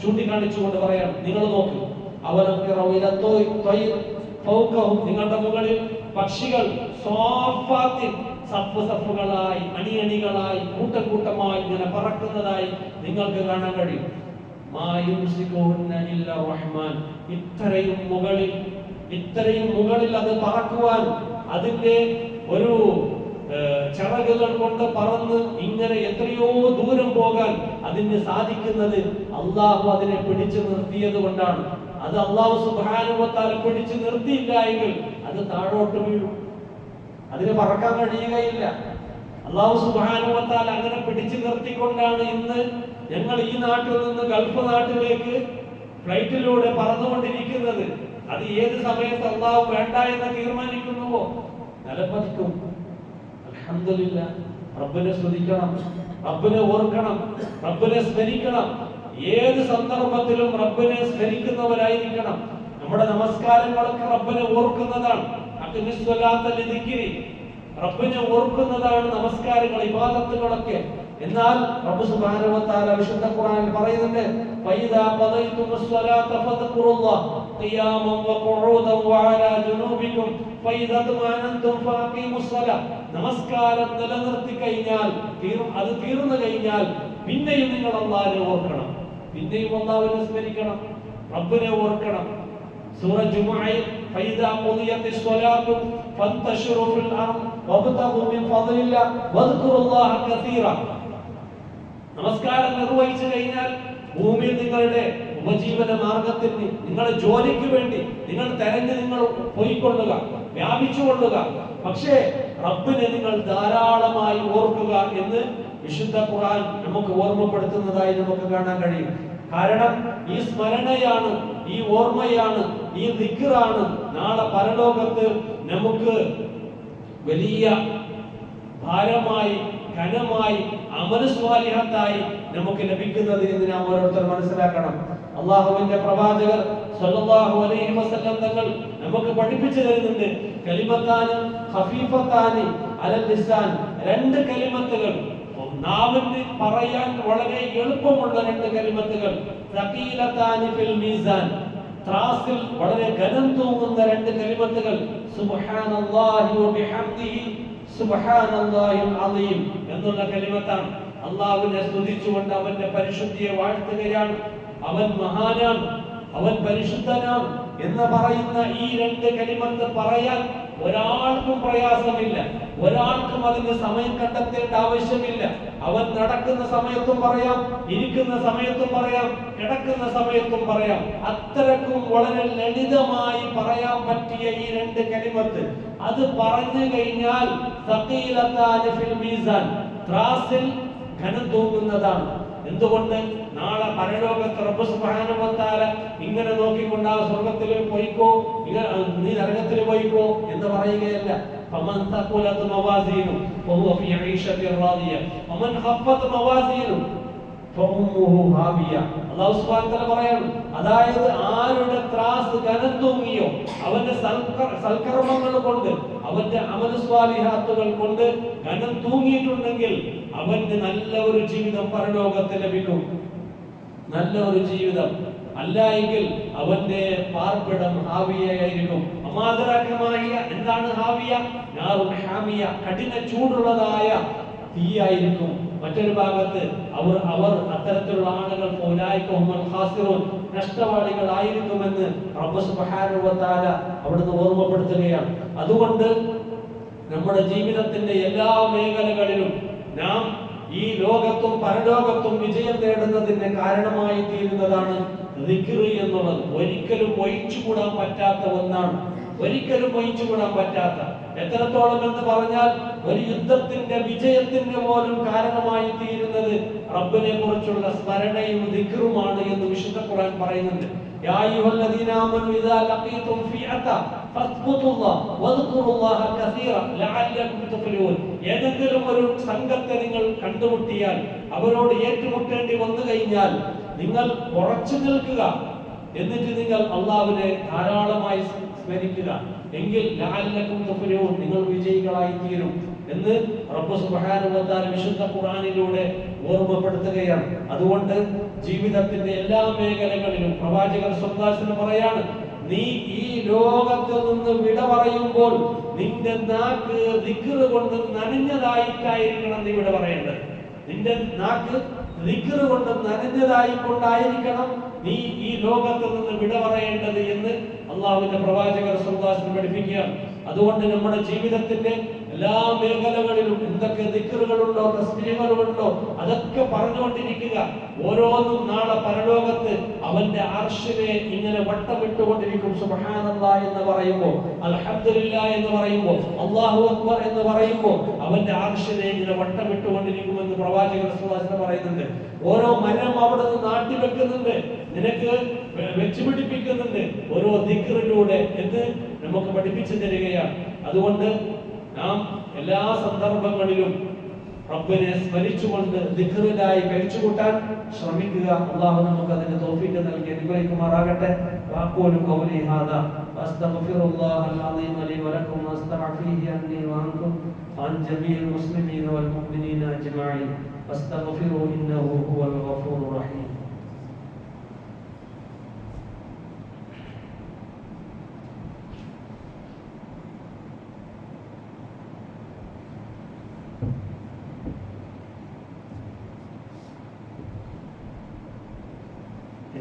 ചൂണ്ടിക്കാണിച്ചുകൊണ്ട് പറയാം, നിങ്ങൾ നോക്ക്, നിങ്ങളുടെ മുകളിൽ പക്ഷികൾ സഫുകളായി അണിയണികളായി കൂട്ടമായി ഇങ്ങനെ പറക്കുന്നതായി നിങ്ങൾക്ക് കാണാൻ കഴിയും. ഇത്രയും മുകളിൽ അത് പറക്കുവാൻ അതിന്റെ ഒരു ചിറകുകൾ കൊണ്ട് പറന്ന് ഇങ്ങനെ എത്രയോ ദൂരം പോകാൻ അതിന് സാധിക്കുന്നത് അള്ളാഹു അതിനെ പിടിച്ചു നിർത്തിയത് കൊണ്ടാണ്. അത് അള്ളാഹു സുബ്ഹാനഹു വ തആല പിടിച്ചു നിർത്തിയില്ല എങ്കിൽ അത് താഴോട്ട് വീഴും, അതിന് പറക്കാൻ കഴിയുകയില്ല. അള്ളാഹു സുബ്ഹാനഹു വ തആല അങ്ങനെ പിടിച്ചു നിർത്തിക്കൊണ്ടാണ് ഇന്ന് ഞങ്ങൾ ഈ നാട്ടിൽ നിന്ന് ഗൾഫ് നാട്ടിലേക്ക് ഫ്ലൈറ്റിലൂടെ പറന്നുകൊണ്ടിരിക്കുന്നത്. അത് ഏത് സമയത്ത് അള്ളാഹു വേണ്ട എന്ന് തീരുമാനിക്കുന്നുവോ നിലപ്പതിക്കും. അൽഹംദുലില്ലാഹ്, റബ്ബിനെ സ്തുതിക്കണം, റബ്ബിനെ ഓർക്കണം, റബ്ബിനെ സ്മരിക്കണം. ഏത് സന്ദർഭത്തിലും റബ്ബിനെ സ്മരിക്കുന്നവരായിരിക്കണം. നമ്മുടെ നമസ്കാരങ്ങളൊക്കെ റബ്ബിനെ ഓർക്കുന്നതാണ്. റബ്ബിനെ ഓർക്കുന്നതാണ് നമസ്കാരങ്ങൾ, ഇബാദത്തുകളൊക്കെ. എന്നാൽ റബ്ബ് സുബ്ഹാനഹു വ തആല വിശുദ്ധ ഖുർആനിൽ പറയുന്നുണ്ട്, ഫൈദാ ഖദൈതുമുസ് സ്വലാത ഫദ്കുറുല്ലാഹ ഖിയാമൻ വഖുഊദൻ വഅലാ ജുനൂബികും ഫൈദാ തമഅനതും ഫഅഖീമുസ് സ്വലാ. നമസ്കാരം നിലനിർത്തി കഴിഞ്ഞാൽ അത് തീർന്നു കഴിഞ്ഞാൽ പിന്നെയും നിങ്ങൾ അല്ലാഹുവിനെ ഓർക്കണം, പിന്നെയും അല്ലാഹുവിനെ സ്മരിക്കണം, റബ്ബിനെ ഓർക്കണം. സൂറ ജുമുഅയിൽ ഫൈദാ ഖുദിയത്തിസ് സ്വലാത്തു ഫന്തശിറു ഫിൽ അർദ് വബ്തഗു മിൻ ഫദ്ലില്ലാഹി വദ്കുറുല്ലാഹ കസീറ. നമസ്കാരം നിർവഹിച്ചു കഴിഞ്ഞാൽ ഭൂമിയിൽ നിങ്ങളുടെ ഉപജീവന മാർഗത്തിന്, നിങ്ങളുടെ ജോലിക്ക് വേണ്ടി നിങ്ങൾ നിങ്ങൾ പോയിക്കൊള്ളുക, വ്യാപിച്ചുകൊള്ളുക. പക്ഷേ റബ്ബിനെ നിങ്ങൾ ധാരാളമായി ഓർക്കുക എന്ന് വിശുദ്ധ ഖുർആൻ നമുക്ക് ഓർമ്മപ്പെടുത്തുന്നതായി നമുക്ക് കാണാൻ കഴിയും. കാരണം ഈ സ്മരണയാണ്, ഈ ഓർമ്മയാണ്, ഈ ദിക്റാണ് നാളെ പരലോകത്ത് നമുക്ക് വലിയ ഭാരമായി, ഘനമായി, അമലുസ്വാലിഹത്തായി നമുക്ക് ലഭിക്കുന്നത് എന്ന് നാം ഓരോരുത്തർ മനസ്സിലാക്കണം. അല്ലാഹുവിന്റെ പ്രവാചകർ സ്വല്ലല്ലാഹു അലൈഹി വസല്ലം തങ്ങൾ നമുക്ക് പഠിപ്പിച്ചു തരുന്നുണ്ട്, കലിമത്താനി ഖഫീഫത്താനി അലൽ ലിസാൻ, രണ്ട് കലിമത്തുകൾ, നാവിന് പറയാൻ വളരെ എളുപ്പമുള്ള രണ്ട് കലിമത്തുകൾ, സഖീലത്താനി ഫിൽ മീസാൻ, ത്രാസിൽ വളരെ ഘനം തൂങ്ങുന്ന രണ്ട് കലിമത്തുകൾ, സുബ്ഹാനല്ലാഹി വബിഹംദിഹി സുബ്ഹാനല്ലാഹിൽ അസീം എന്നുള്ള കലിമത്താണ്. അല്ലാഹുവിനെ സ്തുതിച്ചുകൊണ്ട് അവന്റെ പരിശുദ്ധിയെ വാഴ്ത്തുകയാണ്. അവൻ മഹാനാണ്, അവൻ പരിശുദ്ധനാണ് എന്ന് പറയുന്ന ഈ രണ്ട് കലിമത്ത് പറയാൻ ഒരാൾക്കും പ്രയാസമില്ല, ഒരാൾക്കും അതിന് സമയം കണ്ടെത്തേണ്ട ആവശ്യമില്ല. അവൻ നടക്കുന്ന സമയത്തും പറയാം, ഇരിക്കുന്ന സമയത്തും പറയാം, കിടക്കുന്ന സമയത്തും പറയാം. അത്രക്കും വളരെ ലളിതമായി പറയാൻ പറ്റിയ ഈ രണ്ട് കലിമത്ത്, അത് പറഞ്ഞു കഴിഞ്ഞാൽ സഖീലത്താനി ഫിൽ മീസാൻ, ത്രാസിൽ ഘനം തൂങ്ങുന്നതാണ്. എന്തുകൊണ്ട്? നാളെ പരലോകത്ത് റബ്ബ് സുബ്ഹാനഹു വ തആല ഇങ്ങനെ നോക്കിക്കൊണ്ട് ആ സ്വർഗ്ഗത്തിൽ പോയിക്കോ, നീ നരകത്തിൽ പോയിക്കോ എന്ന് പറയുകയല്ല. ഫമൻ തഖുലത് മവാസീനു ഫഹുവ ഫീ ഈശത്തിൻ റാദിയ വമൻ ഖഫ്ഫത് മവാസീനു ഫഉമ്മുഹു ഹാവിയ. അല്ലാഹു സുബ്ഹാനഹു വ തആല പറയുന്നു, അതായത് ആരുടെ ത്രാസ് ഘനം തൂങ്ങിയോ, അവന്റെ സൽക്കർമ്മങ്ങൾ കൊണ്ട്, അവന്റെ അമലുസ്വാലിഹാത്തുകൾ കൊണ്ട് ഘനം തൂങ്ങിയിട്ടുണ്ടെങ്കിൽ അവന് നല്ല ഒരു ജീവിതം പരലോകത്ത് ലഭിക്കും, നല്ല ഒരു ജീവിതം. അല്ല എങ്കിൽ അവന്റെ പാർപ്പിടം ഹാവിയായിരിക്കും. അമാദരാക്കമായ എന്താണ് ഹാവിയ? നാറുൻ ഹാമിയ, കഠിന ചൂടുള്ളതായ തീയായിരിക്കും. മറ്റൊരു ഭാഗത്ത് അവർ അത്തരത്തിലുള്ള ആളുകൾ നഷ്ടവാളികളായിരിക്കുമെന്ന് റബ്ബ് സുബ്ഹാനഹു വ തആല അവിടുന്ന് ഓർമ്മപ്പെടുത്തുകയാണ്. അതുകൊണ്ട് നമ്മുടെ ജീവിതത്തിന്റെ എല്ലാ മേഖലകളിലും നാം ഈ ലോകത്തും പരലോകത്തും വിജയം നേടുന്നതിന് കാരണമായി തീരുന്നതാണ് ദിക്ർ എന്നുള്ളത്. ഒരിക്കലും ഒഴിച്ചുകൂടാൻ പറ്റാത്ത ഒന്നാണ്, ഒരിക്കലും ഒഴിച്ചുകൂടാൻ പറ്റാത്ത. എത്രത്തോളം എന്ന് പറഞ്ഞാൽ ഒരു യുദ്ധത്തിന്റെ വിജയത്തിന് പോലും കാരണമായി തീരുന്നത് റബ്ബിനെ കുറിച്ചുള്ള സ്മരണയും ദിക്റുമാണ് എന്ന് വിശുദ്ധ ഖുർആൻ പറയുന്നുണ്ട്. യാ അയ്യുഹല്ലദീന ആമനൂ ഇദാ ലഖീതും ഫിഅത ഫസ്ബുതുല്ലാഹ വദ്കുറുല്ലാഹ കസീറ ലഅല്ലകും തുഫ്ലിഹൂൻ. ഏതെങ്കിലും ഒരു സംഘത്തെ നിങ്ങൾ കണ്ടുമുട്ടിയാൽ, അവരോട് ഏറ്റുമുട്ടേണ്ടി വന്നു കഴിഞ്ഞാൽ നിങ്ങൾ ഉറച്ചു നിൽക്കുക, എന്നിട്ട് നിങ്ങൾ അല്ലാഹുവിനെ ധാരാളമായി സ്മരിക്കുക, എങ്കിൽ ലഅല്ലകും തുഫ്ലിഹൂൻ, നിങ്ങൾ വിജയികളായി തീരും എന്ന് റബ്ബ് സുബ്ഹാനഹു വ തആല വിശുദ്ധ ഖുർആനിലൂടെ ഓർമ്മപ്പെടുത്തുകയാണ്. അതുകൊണ്ട് ജീവിതത്തിന്റെ എല്ലാ മേഖലകളിലും പ്രവാചകൻ സ്വല്ലല്ലാഹു അലൈഹി വസല്ലം പറയാണ്, നീ ഈ ലോകത്തിൽ നിന്ന് വിട പറയുമ്പോൾ നിന്റെ നാക്ക് ദിക്ർ കൊണ്ട് നനഞ്ഞതായിട്ടായിരിക്കണം നീ വിട പറയേണ്ടത്. നിന്റെ നാക്ക് ദിക്ർ കൊണ്ട് നനഞ്ഞതായിക്കൊണ്ടായിരിക്കണം നീ ഈ ലോകത്തിൽ നിന്ന് വിട പറയേണ്ടത് എന്ന് അള്ളാഹുവിന്റെ പ്രവാചകർ സ്വല്ലല്ലാഹു അലൈഹി വസല്ലം പഠിപ്പിക്കുകയാണ്. അതുകൊണ്ട് നമ്മുടെ ജീവിതത്തിന്റെ എല്ലാ മേഖലകളിലും എന്തൊക്കെ ദിക്റുകളുണ്ടോ തസ്ബീഹുകളുണ്ടോ അതൊക്കെ പറഞ്ഞുകൊണ്ടിരിക്കുക. ഓരോന്നും നാളെ പരലോകത്ത് അവന്റെ അർശിനെ ഇങ്ങനെ വട്ടമിട്ടുകൊണ്ടിരിക്കും. സുബ്ഹാനല്ലാഹ് എന്ന് പറയുമ്പോൾ, അൽഹംദുലില്ലാഹ് എന്ന് പറയുമ്പോൾ, അല്ലാഹു അക്ബർ എന്ന് പറയുമ്പോൾ അവന്റെ അർശിനെ ഇങ്ങനെ വട്ടമിട്ടുകൊണ്ടിരിക്കുമെന്ന് പ്രവാചകർ സ്വല്ലല്ലാഹു അലൈഹി വസല്ലം പറയുന്നുണ്ട്. ഓരോ മരം അവിടെ നിന്ന് നാട്ടി വെക്കുന്നുണ്ട്, നിനക്ക് വെച്ചുപിടിപ്പിക്കുന്നുണ്ട് ഓരോ ദിക്റിലൂടെ എന്ന് നമുക്ക് പഠിപ്പിച്ചു തരികയാണ്. അതുകൊണ്ട് നാം എല്ലാ സന്ദർഭങ്ങളിലും റബ്ബിനെ സ്മരിച്ചുകൊണ്ട് ദിക്റിലായി കഴിച്ചുകൂട്ടാൻ ശ്രമിക്കുക. അല്ലാഹു നമുക്ക് അതിന്റെ തൗഫീഖ് നൽകി അനുഗ്രഹിക്കുമാറാകട്ടെ. വഖൂലു ഖൗലി ഹാദാ വഅസ്തഗ്ഫിറുല്ലാഹൽ അസീം ലി വലക്കും വഅസ്തഗ്ഫിറുഹു അന്നി വഅൻകും വഅൻ ജമീഇൽ മുസ്ലിമീന വൽ മുഅ്മിനീന അജ്മഈൻ വഅസ്തഗ്ഫിറുഹു ഇന്നഹു ഹുവൽ ഗഫൂറുർ റഹീം.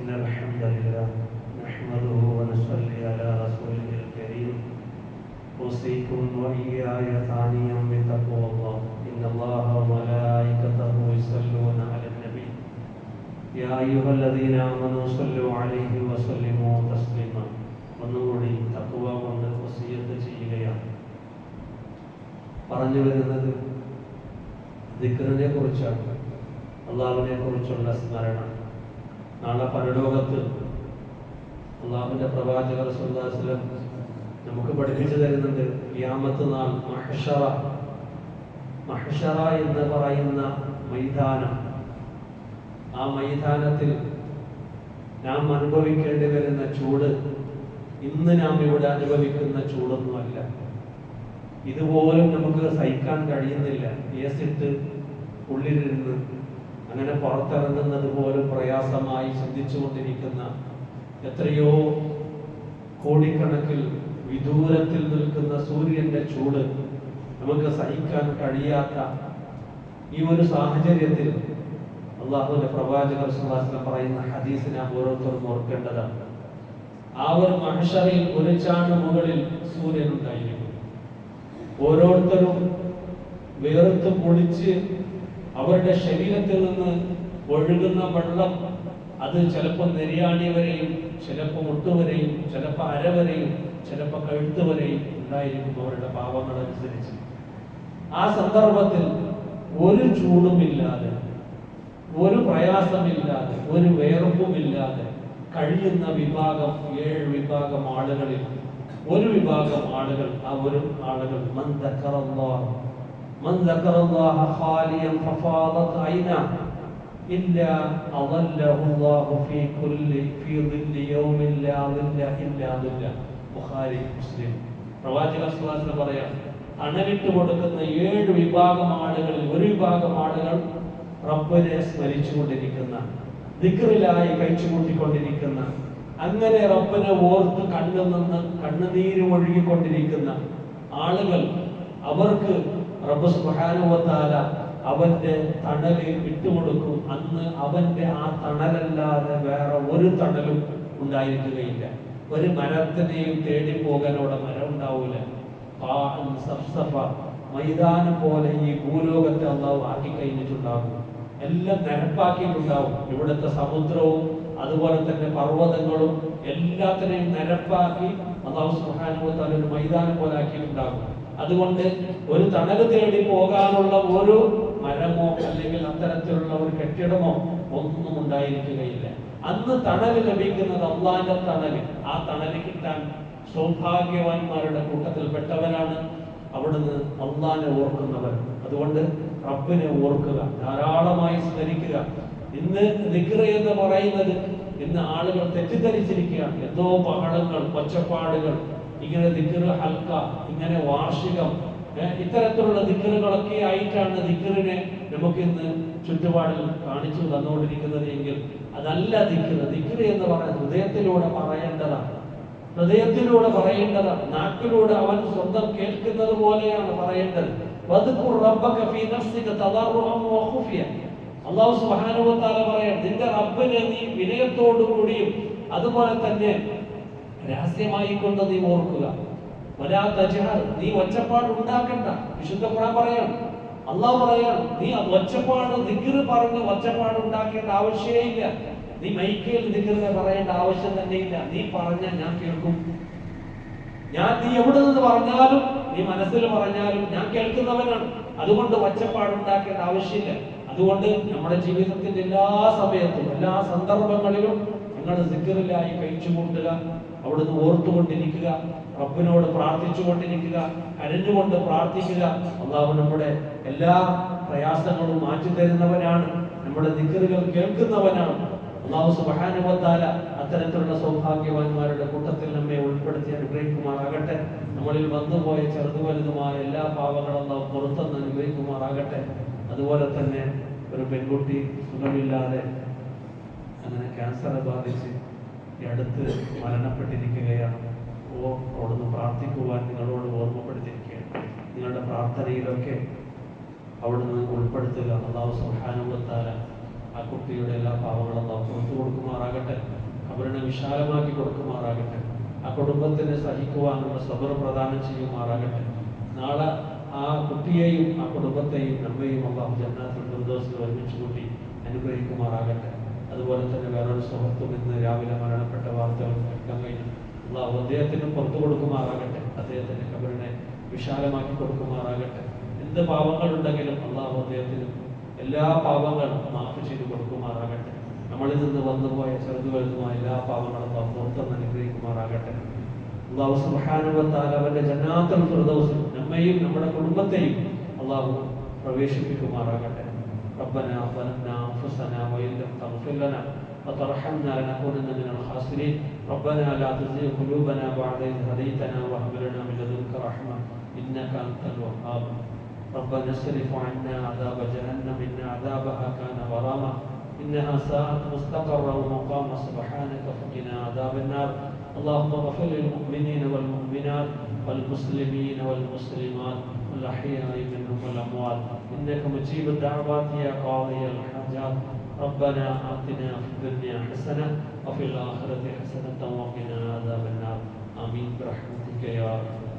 إن الحمد لله نحمده ونصلي على رسوله الكريم أوصيكم وإياي ثانيا بتقوى الله إن الله وملائكته يصلون على النبي يا أيها الذين آمنوا صلوا عليه وسلموا تسليما. ഒന്നുകൂടി തഖ്വ കൊണ്ട് വസിയത്ത് ചെയ്യുകയാണ്. പറഞ്ഞു വരുന്നത് ദിക്റിനെ കുറിച്ചാണ്, അള്ളാഹുവിനെ കുറിച്ചുള്ള സ്മരണ. നാളെ പരലോകത്ത് അള്ളാഹുവിന്റെ പ്രവാചകർ സ്വല്ലല്ലാഹു അലൈഹി വസല്ലം നമുക്ക് പഠിപ്പിച്ചു തരുന്നുണ്ട്, ഖിയാമത്ത് നാൾ മഹ്ശറ എന്ന് പറയുന്ന മൈതാനം, ആ മൈതാനത്തിൽ നാം അനുഭവിക്കേണ്ടി വരുന്ന ചൂട് ഇന്ന് നാം ഇവിടെ അനുഭവിക്കുന്ന ചൂടൊന്നുമല്ല. ഇതുപോലും നമുക്ക് സഹിക്കാൻ കഴിയുന്നില്ല. ഏസിട്ട് ഉള്ളിലിരുന്ന് അങ്ങനെ പുറത്തിറങ്ങുന്നത് പോലും പ്രയാസമായി ചിന്തിച്ചുകൊണ്ടിരിക്കുന്ന എത്രയോ കോടിക്കണക്കിൽ വിദൂരത്തിൽ നിൽക്കുന്ന സൂര്യന്റെ ചൂട് നമുക്ക് സഹിക്കാൻ കഴിയാത്ത ഈ ഒരു സാഹചര്യത്തിൽ അള്ളാഹുവിന്റെ പ്രവാചകർ സ്വല്ലല്ലാഹു അലൈഹി വസല്ലം പറയുന്ന ഹദീസിനെ ഓരോരുത്തരും ഓർക്കേണ്ടതാണ്. ആ ഒരു മഹ്ശറിൽ ഒരു ചാണ് മുകളിൽ സൂര്യൻ ഉണ്ടായിരിക്കും. ഓരോരുത്തരും വേർത്ത് പൊളിച്ച് അവരുടെ ശരീരത്തിൽ നിന്ന് ഒഴുകുന്ന വെള്ളം അത് ചിലപ്പോൾ നെരിയാണി വരെയും ചിലപ്പോൾ മുട്ടുവരെയും ചിലപ്പോൾ അരവരെയും ചിലപ്പോൾ കഴുത്ത് വരെയും ഉണ്ടായിരിക്കും അവരുടെ പാപങ്ങളനുസരിച്ച്. ആ സന്ദർഭത്തിൽ ഒരു ചൂടുമില്ലാതെ, ഒരു പ്രയാസമില്ലാതെ, ഒരു വേർപ്പുമില്ലാതെ കഴിയുന്ന വിഭാഗം 7 വിഭാഗം ആളുകളിൽ ഒരു വിഭാഗം ആളുകൾ, ആ ഒരു ആളുകൾ من ذكر الله خاليا ففاضت عيناه إلا أظله الله في ظل يوم لا ظل إلا ظله. ബുഖാരി മുസ്ലിം. പ്രവാചകർ സ്വല്ലല്ലാഹു അലൈഹി വസല്ലം പറയാം, അണലിട്ട് കൊടുക്കുന്ന 7 വിഭാഗം ആളുകളിൽ ഒരു വിഭാഗം ആളുകൾ റബ്ബിനെ സ്മരിച്ചുകൊണ്ടിരിക്കുന്ന, ദിക്റിലായി കഴിച്ചുകൂട്ടിക്കൊണ്ടിരിക്കുന്ന, അങ്ങനെ റബ്ബിനെ ഓർത്ത് കണ്ണിൽ നിന്ന് കണ്ണുനീര് ഒഴുകിക്കൊണ്ടിരിക്കുന്ന ആളുകൾ. അവർക്ക് റബ്ബ് സുബ്ഹാനഹു വ തആല അവന്റെ തണല് വിട്ടുകൊടുക്കും. അന്ന് അവന്റെ ആ തണലല്ലാതെ വേറെ ഒരു തണലും ഉണ്ടായിരിക്കുകയില്ല. ഒരു മരത്തിനെയും തേടി പോകാൻ അവിടെ മരം ഉണ്ടാവില്ല. മൈതാനം പോലെ ഈ ഭൂലോകത്തെ അള്ളാഹു ആക്കി കഴിഞ്ഞിട്ടുണ്ടാകും. എല്ലാം നിരപ്പാക്കിയിട്ടുണ്ടാവും. ഇവിടുത്തെ സമുദ്രവും അതുപോലെ തന്നെ പർവ്വതങ്ങളും എല്ലാത്തിനെയും നിരപ്പാക്കി അള്ളാഹു സുബ്ഹാനഹു വ തആല ഒരു മൈതാനം പോലെ ആക്കിയിട്ടുണ്ടാകും. അതുകൊണ്ട് ഒരു തണല് തേടി പോകാനുള്ള ഒരു മരമോ അല്ലെങ്കിൽ അത്തരത്തിലുള്ള ഒരു കെട്ടിടമോ ഒന്നും ഉണ്ടായിരിക്കുകയില്ല. അന്ന് തണല് ലഭിക്കുന്നത് അള്ളാന്റെ തണല്. ആ തണല് കിട്ടാൻ സൗഭാഗ്യവാന്മാരുടെ കൂട്ടത്തിൽപ്പെട്ടവരാണ് അവിടുന്ന് അള്ളാനെ ഓർക്കുന്നവർ. അതുകൊണ്ട് റബ്ബിനെ ഓർക്കുക, ധാരാളമായി സ്മരിക്കുക. ഇന്ന് ദിക്ർ എന്ന് പറയുന്നത് ഇന്ന് ആളുകൾ തെറ്റിദ്ധരിച്ചിരിക്കുകയാണ്. എന്തോ ബഹളങ്ങൾ, ഒച്ചപ്പാടുകൾ, ഇങ്ങനെ ദിക്ർ ഹൽക്ക, ഇങ്ങനെ വാർഷികം, ഇത്തരത്തിലുള്ള ദിക്റുകളൊക്കെ ആയിട്ടാണ് ദിക്റിനെ നമുക്കിന്ന് ചുറ്റുപാടിൽ കാണിച്ചു തന്നുകൊണ്ടിരിക്കുന്നത് എങ്കിൽ അതല്ല ദിക്ർ. ദിക്ർ എന്ന് പറയുന്നത് ഹൃദയത്തിലൂടെ പറയേണ്ടതാണ്, ഹൃദയത്തിലൂടെ പറയേണ്ടതാണ്, നാക്കിലൂടെ അവൻ സ്വന്തം കേൾക്കുന്നത് പോലെയാണ് പറയേണ്ടത്. അല്ലാഹു സുബ്ഹാനഹു വ തആല പറയാൻ, നിന്റെ റബ്ബിനെ നീ വിനയത്തോടു കൂടിയും അതുപോലെ തന്നെ രഹസ്യമായി കൊണ്ട് നീ ഓർക്കുക. വലാ തജ്ഹർ, നീ ഒച്ചപ്പാട് ഉണ്ടാക്കണ്ട. വിശുദ്ധ ഖുർആൻ പറയാൻ, അല്ലാഹു പറയാൻ, നീ ഒച്ചപ്പാട് ദിക്ർ പറഞ്ഞ് ഒച്ചപ്പാട് ഉണ്ടാക്കേണ്ട ആവശ്യമില്ല. നീ മൈക്കിൽ ദിക്റിനെ പറയേണ്ട ആവശ്യം തന്നെ ഇല്ല. നീ പറഞ്ഞാൽ ഞാൻ കേൾക്കും. നീ എവിടെ നിന്ന് പറഞ്ഞാലും, നീ മനസ്സിൽ പറഞ്ഞാലും ഞാൻ കേൾക്കുന്നവനാണ്. അതുകൊണ്ട് ഒച്ചപ്പാടുണ്ടാക്കേണ്ട ആവശ്യമില്ല. അതുകൊണ്ട് നമ്മുടെ ജീവിതത്തിന്റെ എല്ലാ സമയത്തും എല്ലാ സന്ദർഭങ്ങളിലും നിങ്ങൾ ദിക്റിലായി കഴിച്ചുകൂട്ടുക, അവിടുന്ന് ഓർത്തുകൊണ്ടിരിക്കുക, റബ്ബിനോട് പ്രാർത്ഥിച്ചുകൊണ്ടിരിക്കുക, കരഞ്ഞുകൊണ്ട് പ്രാർത്ഥിക്കുക. അല്ലാഹു നമ്മുടെ എല്ലാ പ്രയാസങ്ങളും മാറ്റി തരുന്നവനാണ്, നമ്മുടെ ദിക്റുകൾ കേൾക്കുന്നവനാണ്. അല്ലാഹു സുബ്ഹാനഹു വ തആല അത്തരത്തിലുള്ള സൗഭാഗ്യവാന്മാരുടെ കൂട്ടത്തിൽ നമ്മെ ഉൾപ്പെടുത്തി അനുഗ്രഹിക്കുമാറാകട്ടെ. നമ്മളിൽ വന്നുപോയ ചെറുതു വലുതുമായ എല്ലാ പാവങ്ങളും അല്ലാഹു പുറത്തുനിന്ന് അനുഗ്രഹിക്കുമാറാകട്ടെ. അതുപോലെ തന്നെ ഒരു പെൺകുട്ടി സുഖമില്ലാതെ അങ്ങനെ ക്യാൻസറെ ബാധിച്ച് ഈ അടുത്ത് മരണപ്പെട്ടിരിക്കുകയാണ്. അവിടുന്ന് പ്രാർത്ഥിക്കുവാൻ നിങ്ങളോട് ഓർമ്മപ്പെടുത്തിയിരിക്കുകയാണ്. നിങ്ങളുടെ പ്രാർത്ഥനയിലൊക്കെ അവിടുന്ന് ഉൾപ്പെടുത്തുക. അല്ലാഹു സുബ്ഹാനഹു വ തആല ആ കുട്ടിയുടെ എല്ലാ പാവങ്ങളും പുറത്തു കൊടുക്കുമാറാകട്ടെ, അവരുടെ വിശാലമാക്കി കൊടുക്കുമാറാകട്ടെ, ആ കുടുംബത്തിന് സഹിക്കുവാനുള്ള സബർ പ്രദാനം ചെയ്യുമാറാകട്ടെ. നാളെ ആ കുട്ടിയെയും ആ കുടുംബത്തെയും നമ്മയും അല്ലാഹു ജന്നത്തുൽ ഫിർദൗസിൽ ഒരുമിച്ച് കൂട്ടി അനുഗ്രഹിക്കുമാറാകട്ടെ. അതുപോലെ തന്നെ വേറൊരു സുഹൃത്തും ഇന്ന് രാവിലെ മരണപ്പെട്ട വാർത്തകൾ കേൾക്കാൻ കഴിഞ്ഞു. അല്ലാഹു അദ്ദേഹത്തിന് പുറത്തു കൊടുക്കുമാറാകട്ടെ, അദ്ദേഹത്തിന്റെ ഖബറിനെ വിശാലമാക്കി കൊടുക്കുമാറാകട്ടെ. എന്ത് പാവങ്ങളുണ്ടെങ്കിലും അല്ലാഹു അദ്ദേഹത്തിന് എല്ലാ പാവങ്ങളും മാഫ് ചെയ്ത് കൊടുക്കുമാറാകട്ടെ. നമ്മളിൽ നിന്ന് വന്നുപോയ ചെറുതു വലുതുമായ എല്ലാ പാവങ്ങളും പുറത്തുനിന്ന് അനുഗ്രഹിക്കുമാറാകട്ടെ. അല്ലാഹു സുബ്ഹാനഹു വ തആല അവന്റെ ജന്നാത്തുൽ ഫിർദൗസിൽ നമ്മയും നമ്മുടെ കുടുംബത്തെയും അല്ലാഹു പ്രവേശിപ്പിക്കുമാറാകട്ടെ. ربنا ظلمنا أنفسنا وإن لم تغفر لنا وترحمنا لنكونن من الخاسرين. ربنا لا تزغ قلوبنا بعد إذ هديتنا وهب لنا من لدنك رحمة إنك أنت الوهاب. ربنا اصرف عنا عذاب جهنم إن عذابها كان غراما إنها ساءت مستقرا ومقاما سبحانك فقنا عذاب النار. اللهم اغفر للمؤمنين والمؤمنات والمسلمين والمسلمات والأحياء منهم والأموات إنك مجيب الدعوات يا قاضي الحاجات. ربنا آتنا في الدنيا حسنة وفي الآخرة حسنة وقنا عذاب النار. آمين برحمتك يا رب.